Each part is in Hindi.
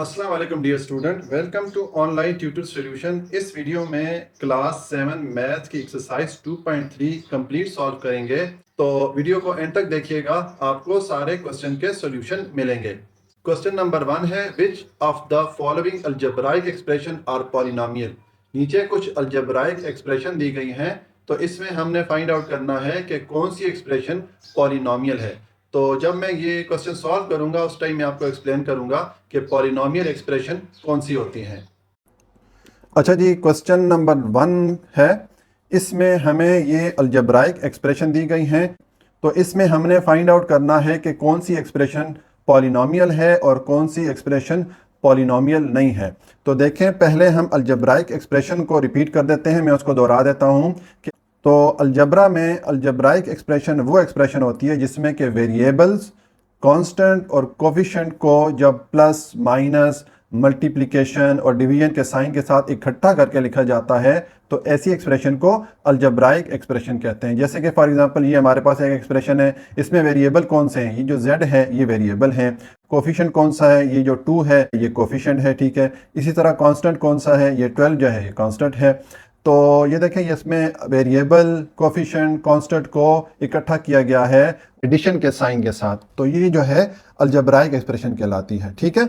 अस्सलाम वालेकुम dear student, welcome to online tutor solution. इस वीडियो में क्लास 7 मैथ की एक्सरसाइज 2.3 कंप्लीट सॉल्व करेंगे। तो वीडियो को एंड तक देखिएगा, आपको सारे क्वेश्चन के सॉल्यूशन मिलेंगे। क्वेश्चन नंबर 1 है, which of the following algebraic expression are polynomial. नीचे कुछ अलजेब्राइक एक्सप्रेशन दी गई हैं, तो इसमें हमने फाइंड आउट करना है कि कौन सी एक्सप्रेशन पॉलिनोमियल है। तो जब मैं ये क्वेश्चन सॉल्व करूंगा उस टाइम मैं आपको एक्सप्लेन करूंगा कि पॉलिनोमियल एक्सप्रेशन कौन सी होती हैं। अच्छा जी, क्वेश्चन नंबर 1 है, इसमें हमें ये अलजेब्राइक एक्सप्रेशन दी गई हैं। तो इसमें हमने फाइंड आउट करना है कि कौन सी एक्सप्रेशन पॉलिनोमियल है और कौन सी एक्सप्रेशन पॉलिनोमियल नहीं है। तो देखें, पहले हम अलजेब्राइक एक्सप्रेशन को रिपीट कर देते हैं, मैं उसको दोहरा देता हूँ कि तो अलजबरा में अलजब्राइक एक्सप्रेशन वो एक्सप्रेशन होती है जिसमें कि वेरिएबल्स, कांस्टेंट और कोफिशिएंट को जब प्लस, माइनस, मल्टीप्लिकेशन और डिवीजन के साइन के साथ इकट्ठा करके लिखा जाता है, तो ऐसी एक्सप्रेशन को अलजब्राइक एक्सप्रेशन कहते हैं। जैसे कि फॉर एग्जांपल ये हमारे पास एक एक्सप्रेशन है, इसमें वेरिएबल कौन से हैं, ये जो z है ये वेरिएबल है, कोफिशिएंट कौन सा है, ये जो 2 है ये कोफिशिएंट है, ठीक है। इसी तरह कांस्टेंट कौन सा है, ये 12 जो है ये कांस्टेंट है। तो ये देखें, इसमें वेरिएबल, कोफिशिएंट, कांस्टेंट को इकट्ठा किया गया है एडिशन के साइन के साथ, तो ये जो है अलजब्राइक एक्सप्रेशन कहलाती है, ठीक है।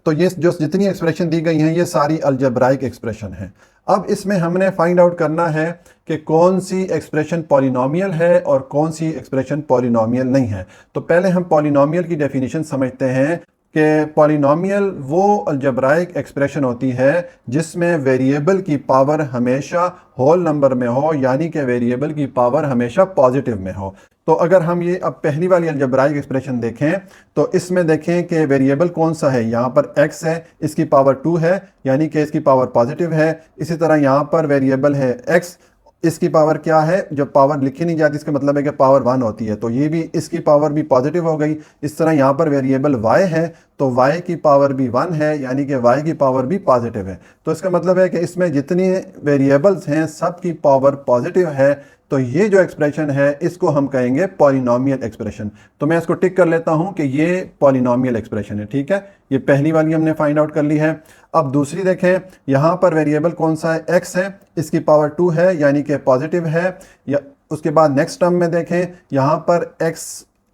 तो ये जो जितनी एक्सप्रेशन दी गई हैं ये सारी अलजब्राइक एक्सप्रेशन है। अब इसमें हमने फाइंड आउट करना है कि कौन सी एक्सप्रेशन पॉलिनोमियल है और कौन सी एक्सप्रेशन पॉलिनोमियल नहीं है। तो पहले हम पॉलिनोमियल की डेफिनेशन समझते हैं कि पॉलिनोमियल वो अलजब्राइक एक्सप्रेशन होती है जिसमें वेरिएबल की पावर हमेशा होल नंबर में हो, यानी कि वेरिएबल की पावर हमेशा पॉजिटिव में हो। तो अगर हम ये अब पहली वाली अलजब्राइक एक्सप्रेशन देखें तो इसमें देखें कि वेरिएबल कौन सा है, यहाँ पर x है, इसकी पावर 2 है, यानी कि इसकी पावर पॉजिटिव है। इसी तरह यहाँ पर वेरिएबल है x, इसकी पावर क्या है, जब पावर लिखी नहीं जाती इसका मतलब है कि पावर 1 होती है, तो ये भी इसकी पावर भी पॉजिटिव हो गई। इस तरह यहाँ पर वेरिएबल y है, तो y की पावर भी 1 है, यानी कि y की पावर भी पॉजिटिव है। तो इसका मतलब है कि इसमें जितनी वेरिएबल्स हैं सब की पावर पॉजिटिव है। तो ये जो एक्सप्रेशन है इसको हम कहेंगे पॉलिनोमियल एक्सप्रेशन। तो मैं इसको टिक कर लेता हूँ कि ये पॉलिनोमियल एक्सप्रेशन है, ठीक है। ये पहली वाली हमने फाइंड आउट कर ली है। अब दूसरी देखें, यहाँ पर वेरिएबल कौन सा है, x है, इसकी पावर 2 है, यानी कि पॉजिटिव है। या उसके बाद नेक्स्ट टर्म में देखें, यहाँ पर x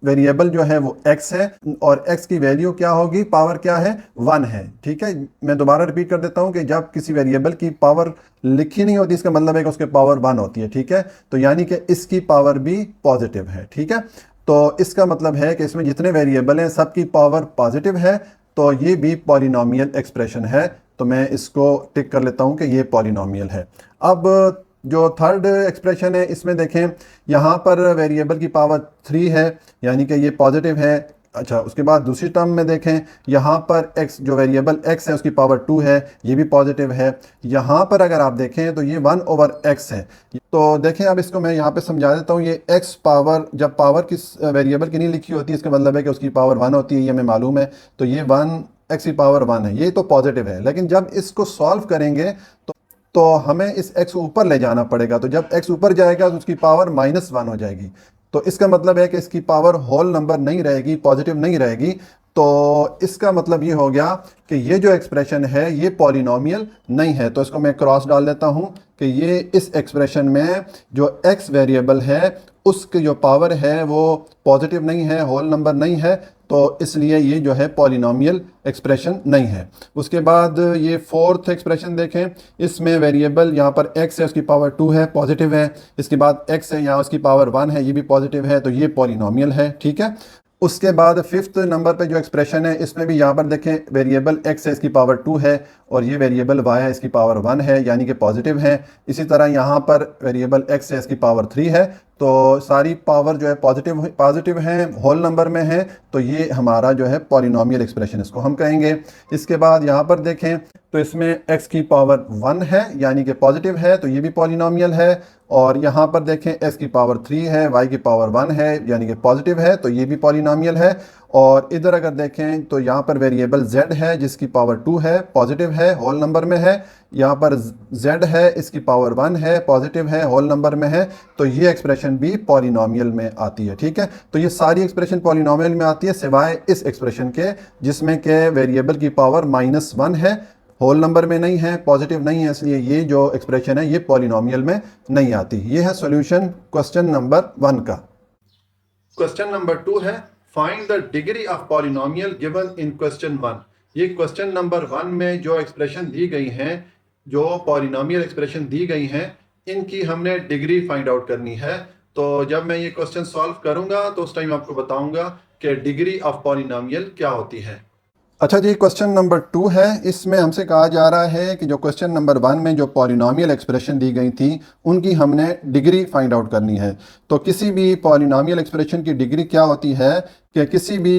वेरिएबल जो है वो x है और x की वैल्यू क्या होगी, पावर क्या है, 1 है, ठीक है। मैं दोबारा रिपीट कर देता हूँ कि जब किसी वेरिएबल की पावर लिखी नहीं होती इसका मतलब है कि उसके पावर 1 होती है, ठीक है। तो यानी कि इसकी पावर भी पॉजिटिव है, ठीक है। तो इसका मतलब है कि इसमें जितने वेरिएबल हैं सबकी पावर पॉजिटिव है, तो ये भी पॉलिनोमियल एक्सप्रेशन है। तो मैं इसको टिक कर लेता हूँ कि ये पॉलिनोमियल है। अब जो थर्ड एक्सप्रेशन है इसमें देखें, यहाँ पर वेरिएबल की पावर 3 है, यानी कि ये पॉजिटिव है। अच्छा, उसके बाद दूसरी टर्म में देखें, यहाँ पर x जो वेरिएबल x है उसकी पावर 2 है, ये भी पॉजिटिव है। यहाँ पर अगर आप देखें तो ये 1/x है। तो देखें, अब इसको मैं यहाँ पे समझा देता हूँ। ये x पावर, जब पावर किस वेरिएबल की नहीं लिखी होती इसका मतलब है कि उसकी पावर 1 होती है, ये हमें मालूम है। तो ये 1x की पावर 1 है, ये तो पॉजिटिव है। लेकिन जब इसको सॉल्व करेंगे तो हमें इस x को ऊपर ले जाना पड़ेगा। तो जब x ऊपर जाएगा तो उसकी पावर -1 हो जाएगी। तो इसका मतलब है कि इसकी पावर होल नंबर नहीं रहेगी, पॉजिटिव नहीं रहेगी। तो इसका मतलब ये हो गया कि ये जो एक्सप्रेशन है ये पॉलिनोमियल नहीं है। तो इसको मैं क्रॉस डाल देता हूँ कि ये इस एक्सप्रेशन में जो x वेरिएबल है उसकी जो पावर है वो पॉजिटिव नहीं है, होल नंबर नहीं है, तो इसलिए ये जो है पॉलिनोमियल एक्सप्रेशन नहीं है। उसके बाद ये फोर्थ एक्सप्रेशन देखें, इसमें वेरिएबल यहाँ पर x है, उसकी पावर 2 है, पॉजिटिव है। इसके बाद x है, यहाँ उसकी पावर 1 है, ये भी पॉजिटिव है, तो ये पॉलिनोमियल है, ठीक है। उसके बाद फिफ्थ नंबर पे जो एक्सप्रेशन है इसमें भी यहाँ पर देखें, वेरिएबल x है, इसकी पावर 2 है, और ये वेरिएबल y है, इसकी पावर 1 है, यानी कि पॉजिटिव है। इसी तरह यहाँ पर वेरिएबल x है, इसकी पावर 3 है, तो सारी पावर जो है पॉजिटिव है, होल नंबर में है, तो ये हमारा जो है पॉलिनोमियल एक्सप्रेशन इसको हम कहेंगे। इसके बाद यहाँ पर देखें तो इसमें x की पावर 1 है, यानी कि पॉजिटिव है, तो ये भी पॉलिनोमियल है। और यहाँ पर देखें x की पावर 3 है, y की पावर 1 है, यानी कि पॉजिटिव है, तो ये भी पॉलिनोमियल है। और इधर अगर देखें तो यहाँ पर वेरिएबल z है जिसकी पावर 2 है, पॉजिटिव है, होल नंबर में है। यहाँ पर z है, इसकी पावर 1 है, पॉजिटिव है, होल नंबर में है। तो ये एक्सप्रेशन भी पॉलिनोमियल में आती है। ठीक है, तो ये सारी एक्सप्रेशन पॉलिनोमियल में आती है सिवाय इस एक्सप्रेशन के जिसमें के वेरिएबल की पावर -1 है, होल नंबर में नहीं है, पॉजिटिव नहीं है, इसलिए ये जो एक्सप्रेशन है ये पॉलिनोमियल में नहीं आती। ये है सॉल्यूशन क्वेश्चन नंबर 1 का। क्वेश्चन नंबर 2 है find the degree of polynomial given in question 1। ये क्वेश्चन नंबर 1 में जो एक्सप्रेशन दी गई हैं, जो पॉलिनोमियल एक्सप्रेशन दी गई हैं, इनकी हमने डिग्री फाइंड आउट करनी है। तो जब मैं ये क्वेश्चन सॉल्व करूंगा तो उस टाइम आपको बताऊंगा कि डिग्री ऑफ पॉलिनोमियल क्या होती है। अच्छा जी, क्वेश्चन नंबर 2 है। इसमें हमसे कहा जा रहा है कि जो क्वेश्चन नंबर 1 में जो पॉलिनोमियल एक्सप्रेशन दी गई थी उनकी हमने डिग्री फाइंड आउट करनी है। तो किसी भी पॉलिनोमियल एक्सप्रेशन की डिग्री क्या होती है कि किसी भी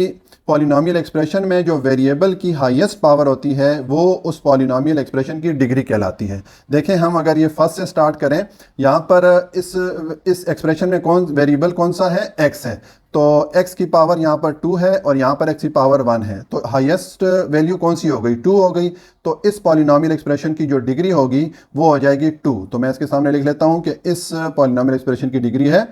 पॉलिनोमियल एक्सप्रेशन में जो वेरिएबल की हाईएस्ट पावर होती है वो उस पॉलिनोमियल एक्सप्रेशन की डिग्री कहलाती है। देखें, हम अगर ये फर्स्ट से स्टार्ट करें, यहाँ पर इस एक्सप्रेशन में वेरिएबल कौन सा है? x है। तो x की पावर यहाँ पर 2 है और यहाँ पर x की पावर 1 है। तो हाईएस्ट वैल्यू कौन सी हो गई? 2 हो गई। तो इस पॉलिनोमियल एक्सप्रेशन की जो डिग्री होगी वो हो जाएगी 2। तो मैं इसके सामने लिख लेता हूँ कि इस पॉलिनोमियल एक्सप्रेशन की डिग्री है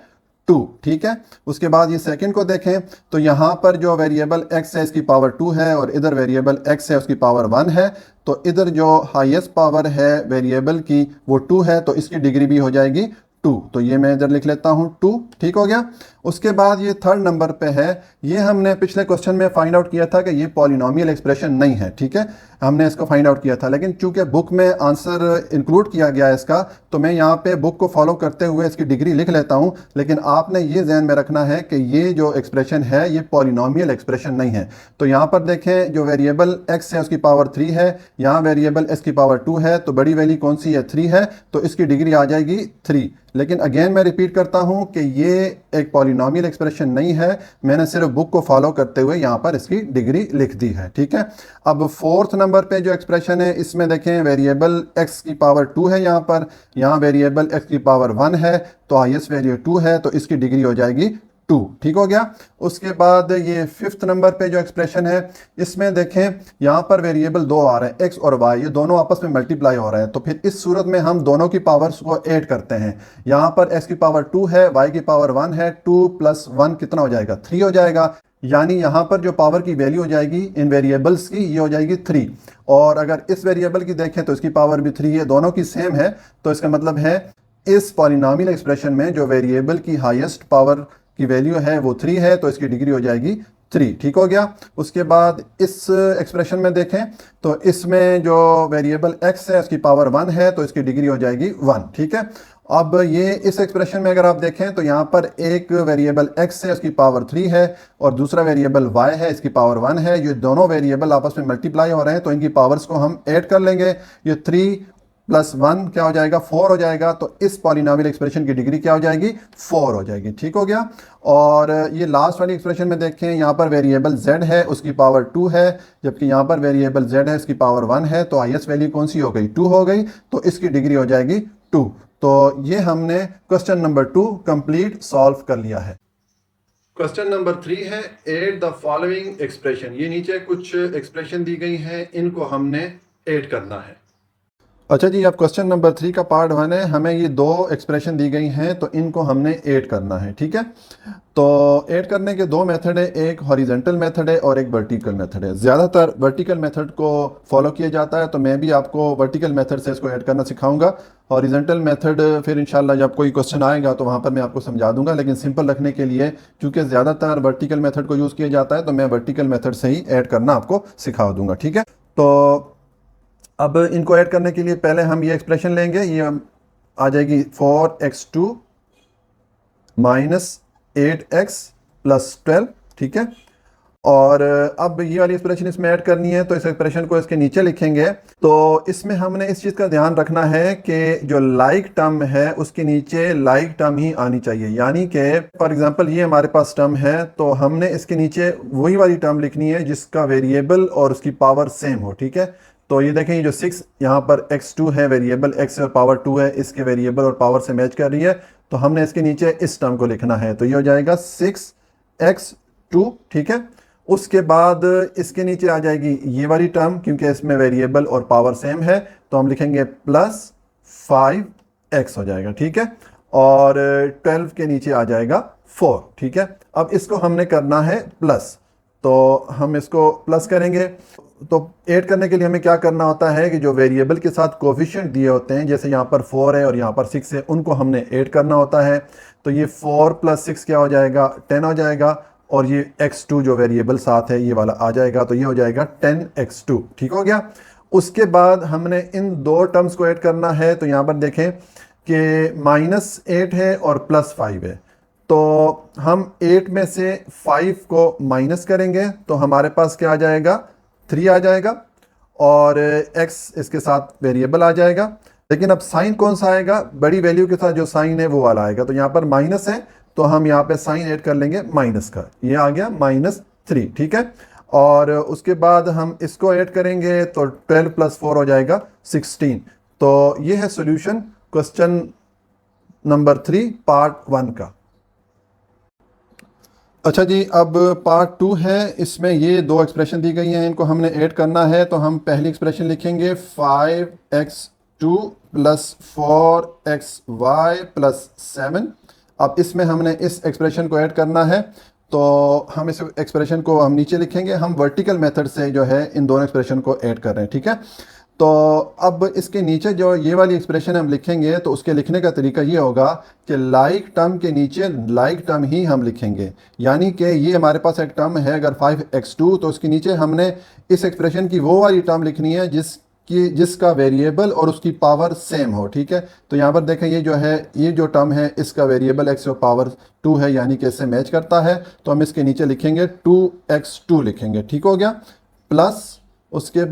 2। ठीक है, उसके बाद ये सेकंड को देखें तो यहाँ पर जो वेरिएबल x है इसकी पावर 2 है और इधर वेरिएबल x है उसकी पावर 1 है। तो इधर जो हाईएस्ट पावर है वेरिएबल की वो 2 है, तो इसकी डिग्री भी हो जाएगी 2। तो ये मैं इधर लिख लेता हूँ 2। ठीक हो गया। उसके बाद ये थर्ड नंबर पे है। ये हमने पिछले क्वेश्चन में फाइंड आउट किया था कि ये पॉलिनोमियल एक्सप्रेशन नहीं है। ठीक है, हमने इसको फाइंड आउट किया था, लेकिन चूंकि बुक में आंसर इंक्लूड किया गया है इसका, तो मैं यहाँ पे बुक को फॉलो करते हुए इसकी डिग्री लिख लेता हूँ। लेकिन आपने ये ध्यान में रखना है कि ये जो एक्सप्रेशन है ये पॉलिनोमियल एक्सप्रेशन नहीं है। तो यहाँ पर देखें, जो वेरिएबल x है उसकी पावर 3 है, यहाँ वेरिएबल s की पावर 2 है, तो बड़ी वैल्यू कौन सी है? 3 है। तो इसकी डिग्री आ जाएगी 3। लेकिन अगेन मैं रिपीट करता हूँ कि ये एक पॉलिनोमियल एक्सप्रेशन नहीं है। मैंने सिर्फ बुक को फॉलो करते हुए यहाँ पर इसकी डिग्री लिख दी है। ठीक है, अब फोर्थ नंबर पे जो एक्सप्रेशन है इसमें देखें, वेरिएबल x की पावर 2 है यहाँ पर, यहाँ वेरिएबल x की पावर 1 है, तो हाईएस्ट वैल्यू 2 है, तो इसकी डिग्री हो जाएगी 2। ठीक हो गया। उसके बाद ये फिफ्थ नंबर पे जो एक्सप्रेशन है इसमें देखें, यहाँ पर वेरिएबल 2 आ रहे हैं, x और y, ये दोनों आपस में मल्टीप्लाई हो रहे हैं। तो फिर इस सूरत में हम दोनों की पावर्स को ऐड करते हैं। यहाँ पर x की पावर 2 है, y की पावर 1 है, 2 + 1 कितना हो जाएगा? 3 हो जाएगा। यानी यहाँ पर जो पावर की वैल्यू हो जाएगी इन वेरिएबल्स की, ये हो जाएगी 3। और अगर इस वेरिएबल की देखें तो इसकी पावर भी 3 है, दोनों की सेम है। तो इसका मतलब है इस पॉलिनोमियल एक्सप्रेशन में जो वेरिएबल की हाईएस्ट पावर की वैल्यू है वो 3 है, तो इसकी डिग्री हो जाएगी 3। ठीक हो गया। उसके बाद इस एक्सप्रेशन में देखें तो इसमें जो वेरिएबल x है उसकी पावर 1 है, तो इसकी डिग्री हो जाएगी 1। ठीक है, अब ये इस एक्सप्रेशन में अगर आप देखें तो यहाँ पर एक वेरिएबल x है उसकी पावर 3 है और दूसरा वेरिएबल y है इसकी पावर 1 है। ये दोनों वेरिएबल आपस में मल्टीप्लाई हो रहे हैं, तो इनकी पावर्स को हम ऐड कर लेंगे। ये 3 + 1 क्या हो जाएगा? 4 हो जाएगा। तो इस पॉलिनोमियल एक्सप्रेशन की डिग्री क्या हो जाएगी? 4 हो जाएगी। ठीक हो गया। और ये लास्ट वाली एक्सप्रेशन में देखें, यहाँ पर वेरिएबल z है उसकी पावर 2 है, जबकि यहाँ पर वेरिएबल z है इसकी पावर 1 है। तो हाईएस्ट वैल्यू कौन सी हो गई? 2 हो गई। तो इसकी डिग्री हो जाएगी 2। तो ये हमने क्वेश्चन नंबर 2 कंप्लीट सॉल्व कर लिया है। क्वेश्चन नंबर 3 है ऐड द फॉलोइंग एक्सप्रेशन। ये नीचे कुछ एक्सप्रेशन दी गई हैं, इनको हमने ऐड करना है। अच्छा जी, अब क्वेश्चन नंबर 3 का पार्ट 1 है। हमें ये 2 एक्सप्रेशन दी गई हैं, तो इनको हमने ऐड करना है। ठीक है, तो ऐड करने के 2 मेथड है, एक हॉरिजेंटल मेथड है और एक वर्टिकल मेथड है। ज़्यादातर वर्टिकल मेथड को फॉलो किया जाता है, तो मैं भी आपको वर्टिकल मेथड से इसको ऐड करना सिखाऊंगा। हॉरिजेंटल मेथड फिर इंशाल्लाह जब कोई क्वेश्चन आएगा तो वहाँ पर मैं आपको समझा दूंगा, लेकिन सिंपल रखने के लिए क्योंकि ज़्यादातर वर्टिकल मेथड को यूज़ किया जाता है, तो मैं वर्टिकल मेथड से ही ऐड करना आपको सिखा दूंगा। ठीक है, तो अब इनको ऐड करने के लिए पहले हम ये एक्सप्रेशन लेंगे। ये आ जाएगी 4x2 - 8x + 12। ठीक है, और अब ये वाली एक्सप्रेशन इसमें ऐड करनी है, तो इस एक्सप्रेशन को इसके नीचे लिखेंगे। तो इसमें हमने इस चीज़ का ध्यान रखना है कि जो लाइक टर्म है उसके नीचे लाइक टर्म ही आनी चाहिए। यानी कि फॉर एग्जांपल ये हमारे पास टर्म है, तो हमने इसके नीचे वही वाली टर्म लिखनी है जिसका वेरिएबल और उसकी पावर सेम हो। ठीक है, तो ये देखें, ये जो 6 यहाँ पर x2 है, वेरिएबल x और पावर 2 है, इसके वेरिएबल और पावर से मैच कर रही है, तो हमने इसके नीचे इस टर्म को लिखना है। तो ये हो जाएगा 6x2। ठीक है, उसके बाद इसके नीचे आ जाएगी ये वाली टर्म, क्योंकि इसमें वेरिएबल और पावर सेम है तो हम लिखेंगे प्लस 5x हो जाएगा, ठीक है। और 12 के नीचे आ जाएगा 4, ठीक है। अब इसको हमने करना है प्लस, तो हम इसको प्लस करेंगे। तो ऐड करने के लिए हमें क्या करना होता है कि जो वेरिएबल के साथ कोफिशिएंट दिए होते हैं, जैसे यहाँ पर 4 है और यहाँ पर 6 है, उनको हमने ऐड करना होता है। तो ये 4 + 6 क्या हो जाएगा, 10 हो जाएगा। और ये x2 जो वेरिएबल साथ है ये वाला आ जाएगा, तो ये हो जाएगा 10x2, ठीक हो गया। उसके बाद हमने इन दो टर्म्स को ऐड करना है। तो यहाँ पर देखें कि -8 है और +5 है, तो हम 8 में से 5 को माइनस करेंगे तो हमारे पास क्या आ जाएगा, 3 आ जाएगा। और x इसके साथ वेरिएबल आ जाएगा। लेकिन अब साइन कौन सा आएगा, बड़ी वैल्यू के साथ जो साइन है वो वाला आएगा। तो यहाँ पर माइनस है तो हम यहाँ पे साइन ऐड कर लेंगे माइनस का, ये आ गया -3, ठीक है। और उसके बाद हम इसको ऐड करेंगे तो 12 + 4 हो जाएगा 16। तो ये है सॉल्यूशन क्वेश्चन नंबर 3 पार्ट 1 का। अच्छा जी, अब पार्ट 2 है। इसमें ये दो एक्सप्रेशन दी गई हैं, इनको हमने ऐड करना है। तो हम पहली एक्सप्रेशन लिखेंगे 5x2 + 4xy + 7। अब इसमें हमने इस एक्सप्रेशन को ऐड करना है, तो हम इस एक्सप्रेशन को हम नीचे लिखेंगे। हम वर्टिकल मेथड से जो है इन दोनों एक्सप्रेशन को ऐड कर रहे हैं, ठीक है। तो अब इसके नीचे जो ये वाली एक्सप्रेशन हम लिखेंगे तो उसके लिखने का तरीका ये होगा कि लाइक टर्म के नीचे लाइक टर्म ही हम लिखेंगे। यानी कि ये हमारे पास एक टर्म है अगर 5x2, तो उसके नीचे हमने इस एक्सप्रेशन की वो वाली टर्म लिखनी है जिसका वेरिएबल और उसकी पावर सेम हो, ठीक है। तो यहाँ पर देखें ये जो है, ये जो टर्म है इसका वेरिएबल x और पावर 2 है, यानी कि इससे मैच करता है। तो हम इसके नीचे लिखेंगे 2x2 लिखेंगे, ठीक हो गया। प्लस उसके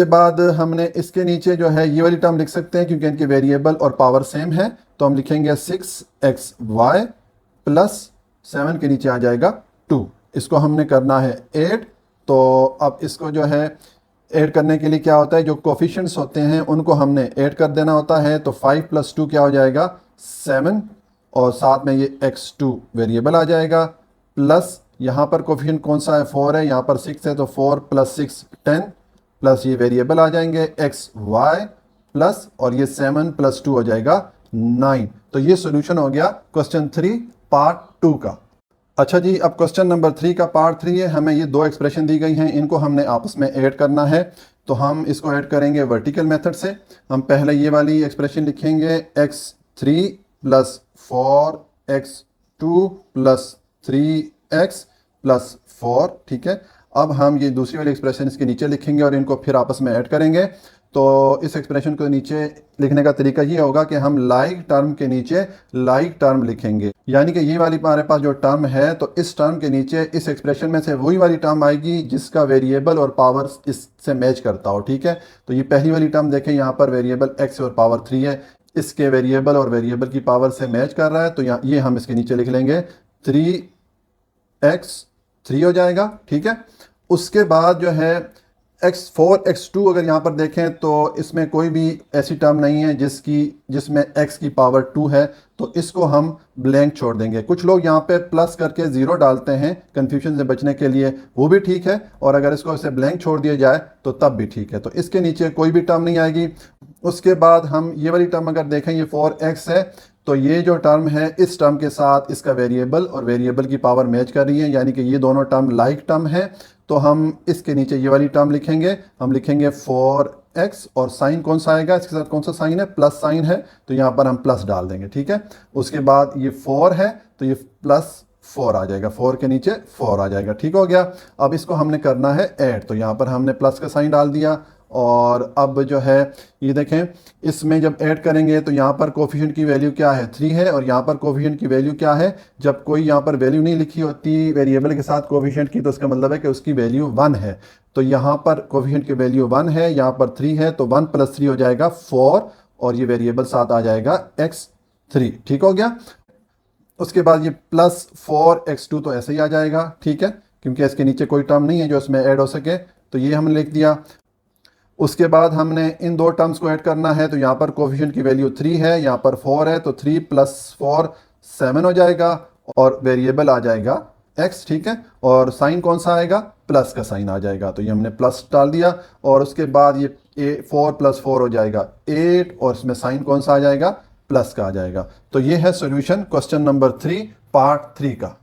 बाद हमने इसके नीचे जो है ये वाली टर्म लिख सकते हैं, क्योंकि इनके वेरिएबल और पावर सेम है। तो हम लिखेंगे 6xy + 7 के नीचे आ जाएगा 2। इसको हमने करना है ऐड। तो अब इसको जो है ऐड करने के लिए क्या होता है, जो कोफिशिएंट्स होते हैं उनको हमने ऐड कर देना होता है। तो 5 + 2 क्या हो जाएगा, 7, और साथ में ये x2 वेरिएबल आ जाएगा। प्लस यहाँ पर कोफिशिएंट कौन सा है, 4 है, यहाँ पर 6 है, तो 4 + 6 10, प्लस ये वेरिएबल आ जाएंगे xy प्लस, और ये 7 + 2 हो जाएगा 9। तो ये सॉल्यूशन हो गया क्वेश्चन 3 पार्ट 2 का। अच्छा जी, अब क्वेश्चन नंबर 3 का पार्ट 3 है। हमें ये दो एक्सप्रेशन दी गई हैं, इनको हमने आपस में ऐड करना है। तो हम इसको ऐड करेंगे वर्टिकल मेथड से। हम पहले ये वाली एक्सप्रेशन लिखेंगे x3 + 4x2 + 3x + 4, ठीक है। अब हम ये दूसरी वाली एक्सप्रेशन इसके नीचे लिखेंगे और इनको फिर आपस में ऐड करेंगे। तो इस एक्सप्रेशन को नीचे लिखने का तरीका ये होगा कि हम लाइक टर्म के नीचे लाइक टर्म लिखेंगे। यानी कि ये वाली हमारे पास जो टर्म है, तो इस टर्म के नीचे इस एक्सप्रेशन में से वही वाली टर्म आएगी जिसका वेरिएबल और पावर इससे मैच करता हो, ठीक है। तो ये पहली वाली टर्म देखें, यहाँ पर वेरिएबल x और पावर 3 है, इसके वेरिएबल और वेरिएबल की पावर से मैच कर रहा है। तो यहाँ ये हम इसके नीचे लिख लेंगे 3x3 हो जाएगा, ठीक है। उसके बाद जो है x4x2 अगर यहाँ पर देखें तो इसमें कोई भी ऐसी टर्म नहीं है जिसमें x की पावर 2 है, तो इसको हम ब्लैंक छोड़ देंगे। कुछ लोग यहाँ पे प्लस करके 0 डालते हैं कंफ्यूजन से बचने के लिए, वो भी ठीक है, और अगर इसको ऐसे ब्लैंक छोड़ दिया जाए तो तब भी ठीक है। तो इसके नीचे कोई भी टर्म नहीं आएगी। उसके बाद हम ये वाली टर्म अगर देखें, ये 4x है, तो ये जो टर्म है इस टर्म के साथ इसका वेरिएबल और वेरिएबल की पावर मैच कर रही है, यानी कि ये दोनों टर्म लाइक टर्म है। तो हम इसके नीचे ये वाली टर्म लिखेंगे, हम लिखेंगे 4x, और साइन कौन सा आएगा, इसके साथ कौन सा साइन है, प्लस साइन है, तो यहाँ पर हम प्लस डाल देंगे, ठीक है। उसके बाद ये 4 है तो ये +4 आ जाएगा, 4 के नीचे 4 आ जाएगा, ठीक हो गया। अब इसको हमने करना है ऐड, तो यहाँ पर हमने प्लस का साइन डाल दिया। और अब जो है ये देखें, इसमें जब ऐड करेंगे तो यहाँ पर कोफिशिएंट की वैल्यू क्या है, 3 है, और यहाँ पर कोफिशिएंट की वैल्यू क्या है। जब कोई यहाँ पर वैल्यू नहीं लिखी होती वेरिएबल के साथ कोफिशिएंट की, तो उसका मतलब है कि उसकी वैल्यू 1 है। तो यहाँ पर कोफिशिएंट की वैल्यू 1 है, यहाँ पर 3 है, तो 1 + 3 हो जाएगा 4, और ये वेरिएबल साथ आ जाएगा x3, ठीक हो गया। उसके बाद ये +4x2 तो ऐसे ही आ जाएगा, ठीक है, क्योंकि इसके नीचे कोई टर्म नहीं है जो इसमें ऐड हो सके, तो ये हमने लिख दिया। उसके बाद हमने इन दो टर्म्स को ऐड करना है। तो यहाँ पर कोफिशिएंट की वैल्यू 3 है, यहाँ पर 4 है, तो 3 + 4 7 हो जाएगा, और वेरिएबल आ जाएगा एक्स, ठीक है, और साइन कौन सा आएगा, प्लस का साइन आ जाएगा, तो ये हमने प्लस डाल दिया। और उसके बाद ये 4 + 4 हो जाएगा 8, और इसमें साइन कौन सा आ जाएगा, प्लस का आ जाएगा। तो ये है सॉल्यूशन क्वेश्चन नंबर 3 पार्ट 3 का।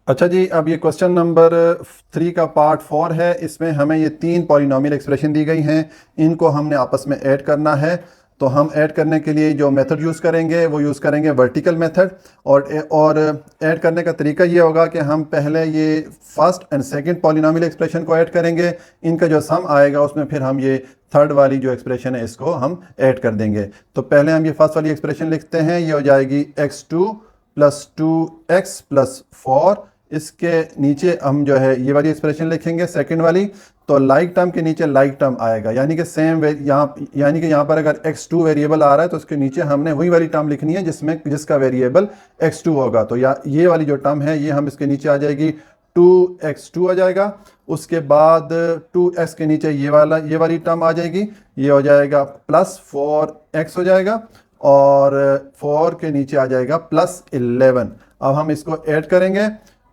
अच्छा जी, अब ये क्वेश्चन नंबर 3 का पार्ट 4 है। इसमें हमें ये 3 पॉलिनोमियल एक्सप्रेशन दी गई हैं, इनको हमने आपस में ऐड करना है। तो हम ऐड करने के लिए जो मेथड यूज़ करेंगे वो यूज़ करेंगे वर्टिकल मेथड। और ऐड करने का तरीका ये होगा कि हम पहले ये first and second polynomial expression को ऐड करेंगे, इनका जो सम आएगा उसमें फिर हम ये थर्ड वाली जो एक्सप्रेशन है इसको हम ऐड कर देंगे। तो पहले हम ये फर्स्ट वाली एक्सप्रेशन लिखते हैं, ये हो जाएगी x2 + 2x + 4। इसके नीचे हम जो है ये वाली एक्सप्रेशन लिखेंगे सेकंड वाली। तो लाइक टर्म के नीचे लाइक टर्म आएगा, यानी कि सेम यानी कि यहाँ पर अगर x2 वेरिएबल आ रहा है तो उसके नीचे हमने वही वाली टर्म लिखनी है जिसका वेरिएबल x2 होगा। तो ये वाली जो टर्म है ये हम इसके नीचे आ जाएगी 2x2 आ जाएगा। उसके बाद 2x के नीचे ये वाली टर्म आ जाएगी, ये हो जाएगा +4x हो जाएगा। और 4 के नीचे आ जाएगा +11। अब हम इसको ऐड करेंगे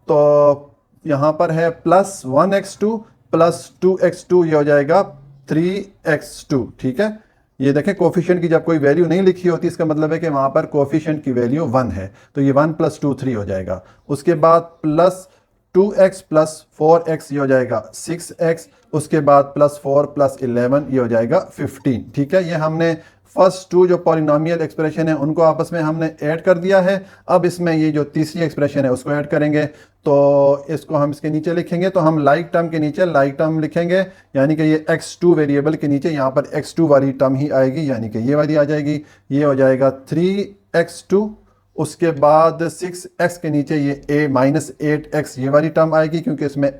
तो यहाँ पर है +1x2 + 2x2, ये हो जाएगा 3x2, ठीक है। ये देखें कोफिशिएंट की जब कोई वैल्यू नहीं लिखी होती इसका मतलब है कि वहाँ पर कोफिशिएंट की वैल्यू 1 है, तो ये 1 + 2 3 हो जाएगा। उसके बाद +2x + 4x ये हो जाएगा 6x। उसके बाद +4 + 11 ये हो जाएगा 15, ठीक है। ये हमने फर्स्ट 2 जो पॉलिनोमियल एक्सप्रेशन है उनको आपस में हमने ऐड कर दिया है। अब इसमें ये जो तीसरी एक्सप्रेशन है उसको ऐड करेंगे, तो इसको हम इसके नीचे लिखेंगे। तो हम लाइक टर्म के नीचे लाइक टर्म लिखेंगे, यानी कि ये x2 वेरिएबल के नीचे यहाँ पर x2 वाली टर्म ही आएगी, यानी कि ये वाली आ जाएगी, ये हो जाएगा 3x2। उसके बाद 6x के नीचे ये -8x ये वाली टर्म आएगी, क्योंकि इसमें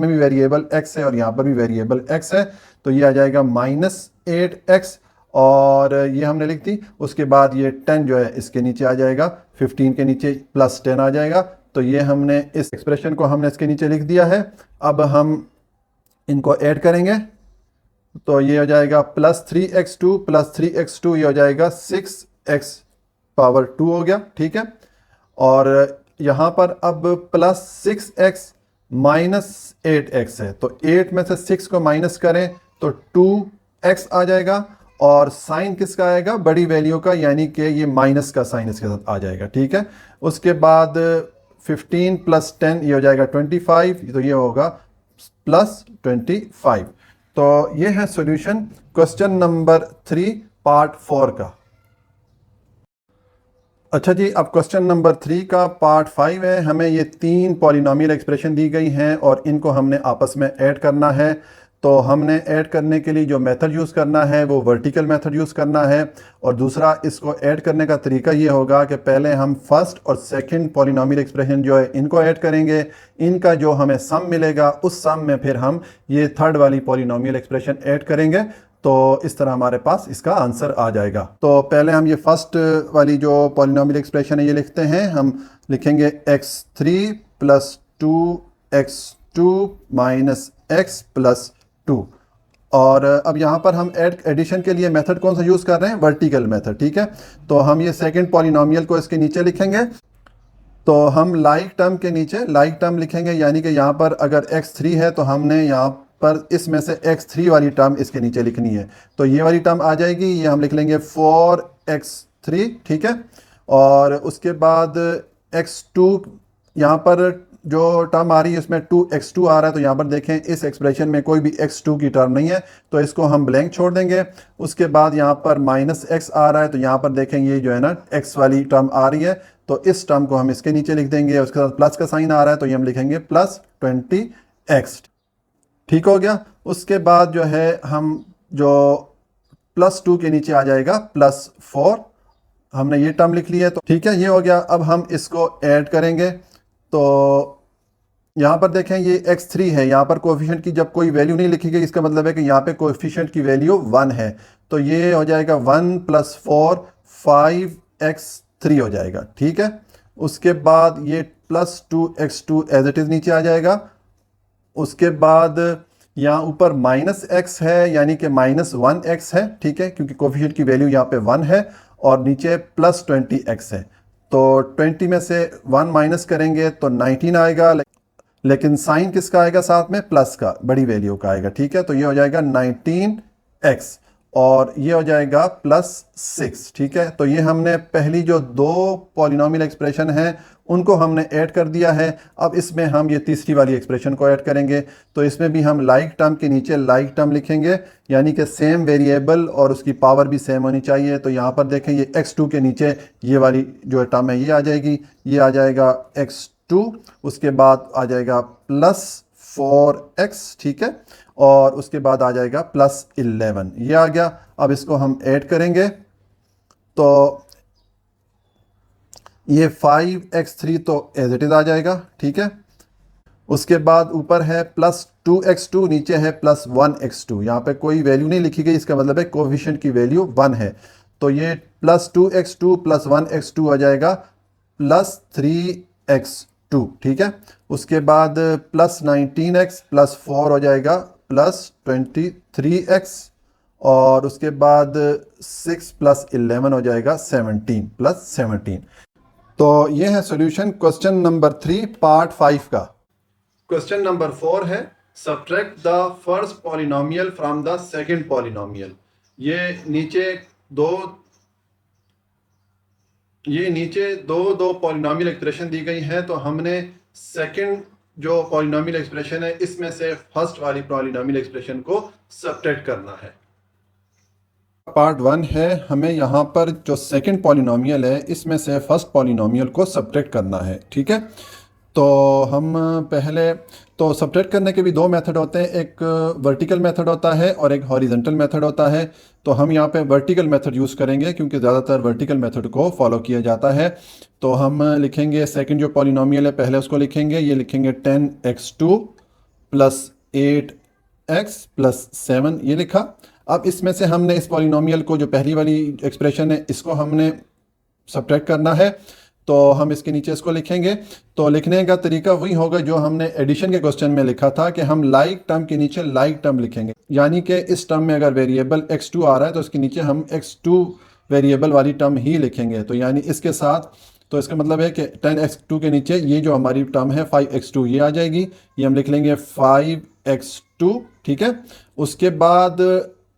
भी वेरिएबल x है और यहाँ पर भी वेरिएबल x है, तो ये आ जाएगा -8x, और ये हमने लिख दी। उसके बाद ये 10 जो है इसके नीचे आ जाएगा, 15 के नीचे +10 आ जाएगा। तो ये हमने इस एक्सप्रेशन को हमने इसके नीचे लिख दिया है। अब हम इनको ऐड करेंगे, तो ये हो जाएगा +3x2 + 3x2, ये हो जाएगा 6x⁻2 हो गया, ठीक है। और यहाँ पर अब +6x -8x है, तो 8 में से 6 को माइनस करें तो 2x आ जाएगा, और साइन किसका आएगा, बड़ी वैल्यू का, यानी कि ये माइनस का साइन इसके साथ आ जाएगा, ठीक है। उसके बाद 15 + 10 ये हो जाएगा 25, तो ये होगा +25। तो ये है सॉल्यूशन क्वेश्चन नंबर 3 पार्ट 4 का। अच्छा जी, अब क्वेश्चन नंबर 3 का पार्ट 5 है। हमें ये 3 पॉलिनोमियल एक्सप्रेशन दी गई हैं और इनको हमने आपस में ऐड करना है। तो हमने ऐड करने के लिए जो मेथड यूज़ करना है वो वर्टिकल मेथड यूज़ करना है। और दूसरा, इसको ऐड करने का तरीका ये होगा कि पहले हम फर्स्ट और सेकंड पॉलिनोमियल एक्सप्रेशन जो है इनको ऐड करेंगे, इनका जो हमें सम मिलेगा उस सम में फिर हम ये थर्ड वाली पॉलिनोमियल एक्सप्रेशन ऐड करेंगे। तो इस तरह हमारे पास इसका आंसर आ जाएगा। तो पहले हम ये फर्स्ट वाली जो पॉलिनोमियल एक्सप्रेशन है ये लिखते हैं। हम लिखेंगे x3 + 2x2 - x + 2। और अब यहाँ पर हम एडिशन के लिए मेथड कौन सा यूज़ कर रहे हैं, वर्टिकल मेथड, ठीक है। तो हम ये सेकंड पॉलिनोमियल को इसके नीचे लिखेंगे। तो हम लाइक टर्म के नीचे लाइक टर्म लिखेंगे, यानी कि यहाँ पर अगर x3 है तो हमने यहाँ पर इसमें से x3 वाली टर्म इसके नीचे लिखनी है। तो ये वाली टर्म आ जाएगी, ये हम लिख लेंगे 4x3, ठीक है। और उसके बाद x2, यहाँ पर जो टर्म आ रही है इसमें 2x2 आ रहा है, तो यहाँ पर देखें इस एक्सप्रेशन में कोई भी x2 की टर्म नहीं है, तो इसको हम ब्लैंक छोड़ देंगे। उसके बाद यहाँ पर -x आ रहा है, तो यहाँ पर देखें ये जो है ना x वाली टर्म आ रही है, तो इस टर्म को हम इसके नीचे लिख देंगे। उसके साथ प्लस का साइन आ रहा है, तो ये हम लिखेंगे +20x, ठीक हो गया। उसके बाद जो है हम जो +2 के नीचे आ जाएगा +4, हमने ये टर्म लिख लिया है, तो ठीक है, ये हो गया। अब हम इसको ऐड करेंगे। तो यहाँ पर देखें ये x3 है, यहाँ पर कोएफिशिएंट की जब कोई वैल्यू नहीं लिखी गई इसका मतलब है कि यहाँ पे कोएफिशिएंट की वैल्यू 1 है, तो ये हो जाएगा 1 + 4 5x3 हो जाएगा, ठीक है। उसके बाद ये +2x2 एज इट इज़ नीचे आ जाएगा। उसके बाद यहाँ ऊपर -x है, यानी कि -1x है, ठीक है, क्योंकि कोएफिशिएंट की वैल्यू यहाँ पे 1 है। और नीचे +20x है, तो 20 में से 1 माइनस करेंगे तो 19 आएगा। लेकिन साइन किसका आएगा साथ में, प्लस का, बड़ी वैल्यू का आएगा। ठीक है, तो ये हो जाएगा 19x और ये हो जाएगा +6। ठीक है, तो ये हमने पहली जो दो पॉलिनोमियल एक्सप्रेशन हैं उनको हमने ऐड कर दिया है। अब इसमें हम ये तीसरी वाली एक्सप्रेशन को ऐड करेंगे, तो इसमें भी हम लाइक टर्म के नीचे लाइक टर्म लिखेंगे, यानी कि सेम वेरिएबल और उसकी पावर भी सेम होनी चाहिए। तो यहाँ पर देखें, ये x2 के नीचे ये वाली जो टर्म है ये आ जाएगी, ये आ जाएगा x2, उसके बाद आ जाएगा +4x। ठीक है, और उसके बाद आ जाएगा +11, ये आ गया। अब इसको हम ऐड करेंगे तो ये 5x3 तो एज इट इज़ आ जाएगा। ठीक है, उसके बाद ऊपर है +2x2, नीचे है +1x2। यहाँ पे कोई वैल्यू नहीं लिखी गई, इसका मतलब है कोफिशिएंट की वैल्यू 1 है। तो ये +2x2 +1x2 आ जाएगा +3x2। ठीक है, उसके बाद +19x +4 हो जाएगा +23x, और उसके बाद 6 + 11 हो जाएगा 17 +17। तो ये है सॉल्यूशन क्वेश्चन नंबर 3 पार्ट 5 का। क्वेश्चन नंबर 4 है subtract the first polynomial from the second polynomial. ये नीचे दो पॉलिनोमियल एक्सप्रेशन दी गई हैं, तो हमने सेकंड जो पॉलिनोमियल एक्सप्रेशन है इसमें से फर्स्ट वाली पॉलिनोमियल एक्सप्रेशन को सब्ट्रैक्ट करना है। पार्ट 1 है, हमें यहाँ पर जो सेकंड पॉलिनोमियल है इसमें से फर्स्ट पॉलिनोमियल को सब्ट्रैक्ट करना है। ठीक है, तो हम पहले तो सब्ट्रैक्ट करने के भी दो मेथड होते हैं, एक वर्टिकल मेथड होता है और एक हॉरिजॉन्टल मेथड होता है। तो हम यहाँ पे वर्टिकल मेथड यूज़ करेंगे क्योंकि ज़्यादातर वर्टिकल मेथड को फॉलो किया जाता है। तो हम लिखेंगे सेकंड जो पॉलिनोमियल है पहले उसको लिखेंगे, ये लिखेंगे 10x2 + 8x + 7, ये लिखा। अब इसमें से हमने इस पॉलिनोमियल को, जो पहली वाली एक्सप्रेशन है, इसको हमने सब्ट्रैक्ट करना है, तो हम इसके नीचे इसको लिखेंगे। तो लिखने का तरीका वही होगा जो हमने एडिशन के क्वेश्चन में लिखा था कि हम लाइक टर्म के नीचे लाइक टर्म लिखेंगे, यानी कि इस टर्म में अगर वेरिएबल x2 आ रहा है तो इसके नीचे हम x2 वेरिएबल वाली टर्म ही लिखेंगे। तो यानी इसके साथ, तो इसका मतलब है कि 10x2 के नीचे ये जो हमारी टर्म है 5x2 ये आ जाएगी, ये हम लिख लेंगे 5x2। ठीक है, उसके बाद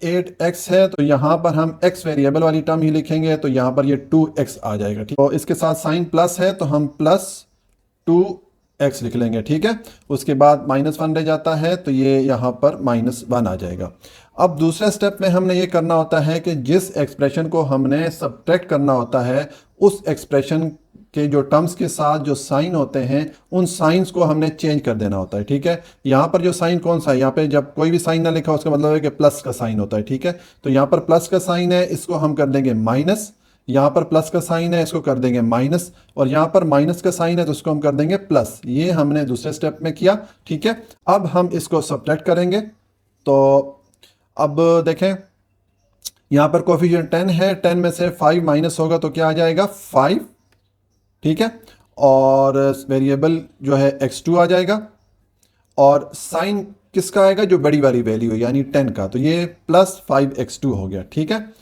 8x है, तो यहाँ पर हम x वेरिएबल वाली टर्म ही लिखेंगे, तो यहाँ पर ये 2x आ जाएगा। ठीक, तो इसके साथ साइन प्लस है तो हम +2x लिख लेंगे। ठीक है, उसके बाद -1 रह जाता है तो ये यहाँ पर -1 आ जाएगा। अब दूसरे स्टेप में हमने ये करना होता है कि जिस एक्सप्रेशन को हमने सब्ट्रैक्ट करना होता है उस एक्सप्रेशन के जो टर्म्स के साथ जो साइन होते हैं उन साइंस को हमने चेंज कर देना होता है। ठीक है, यहाँ पर जो साइन कौन सा है, यहाँ पे जब कोई भी साइन ना लिखा उसका मतलब है कि प्लस का साइन होता है। ठीक है, तो यहाँ पर प्लस का साइन है, इसको हम कर देंगे माइनस, यहाँ पर प्लस का साइन है इसको कर देंगे माइनस, और यहाँ पर माइनस का साइन है तो इसको हम कर देंगे प्लस। ये हमने दूसरे स्टेप में किया। ठीक है, अब हम इसको सब्ट्रैक्ट करेंगे। तो अब देखें, यहाँ पर कोफिशिएंट 10 है, 10 में से 5 माइनस होगा तो क्या आ जाएगा 5। ठीक है, और वेरिएबल जो है x2 आ जाएगा, और साइन किसका आएगा, जो बड़ी वाली वैल्यू है यानी 10 का, तो ये +5x2 हो गया। ठीक है,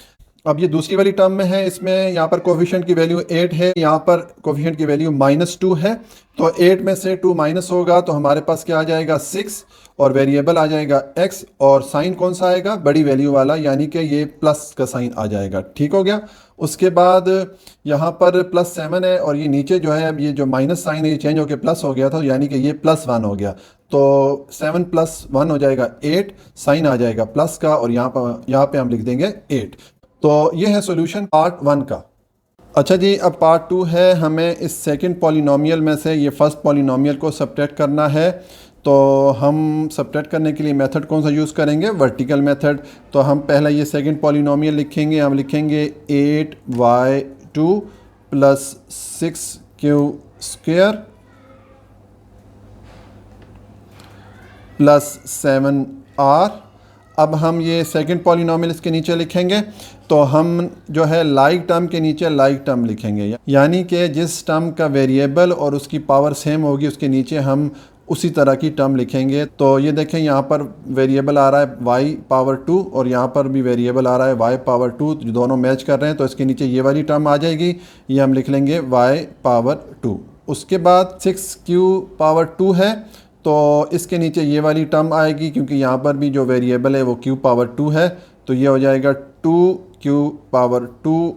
अब ये दूसरी वाली टर्म में है, इसमें यहाँ पर कोफिशिएंट की वैल्यू 8 है, यहाँ पर कोफिशिएंट की वैल्यू -2 है, तो 8 में से 2 माइनस होगा तो हमारे पास क्या आ जाएगा 6, और वेरिएबल आ जाएगा x, और साइन कौन सा आएगा, बड़ी वैल्यू वाला, यानी कि ये प्लस का साइन आ जाएगा। ठीक हो गया, उसके बाद यहाँ पर +7 है, और ये नीचे जो है अब ये जो माइनस साइन है ये चेंज होकर प्लस हो गया था, यानी कि ये +1 हो गया, तो 7 + 1 हो जाएगा 8, साइन आ जाएगा प्लस का, और यहाँ पे हम लिख देंगे 8। तो ये है सॉल्यूशन पार्ट 1 का। अच्छा जी, अब पार्ट 2 है, हमें इस सेकंड पॉलिनोमियल में से ये फर्स्ट पॉलिनोमियल को सब्ट्रैक्ट करना है। तो हम सब्ट्रैक्ट करने के लिए मेथड कौन सा यूज़ करेंगे, वर्टिकल मेथड। तो हम पहला ये सेकंड पॉलिनोमियल लिखेंगे, हम लिखेंगे 8y2 + 6q² + 7r। अब हम ये सेकंड पॉलिनोमियल इसके नीचे लिखेंगे, तो हम जो है लाइक टर्म के नीचे लाइक टर्म लिखेंगे, यानी कि जिस टर्म का वेरिएबल और उसकी पावर सेम होगी उसके नीचे हम उसी तरह की टर्म लिखेंगे। तो ये देखें, यहाँ पर वेरिएबल आ रहा है y⁻2 और यहाँ पर भी वेरिएबल आ रहा है y⁻2, जो दोनों मैच कर रहे हैं, तो इसके नीचे ये वाली टर्म आ जाएगी, ये हम लिख लेंगे y⁻2। उसके बाद 6q⁻2 है, तो इसके नीचे ये वाली टर्म आएगी, क्योंकि यहाँ पर भी जो वेरिएबल है वो क्यू पावर 2 है, तो ये हो जाएगा 2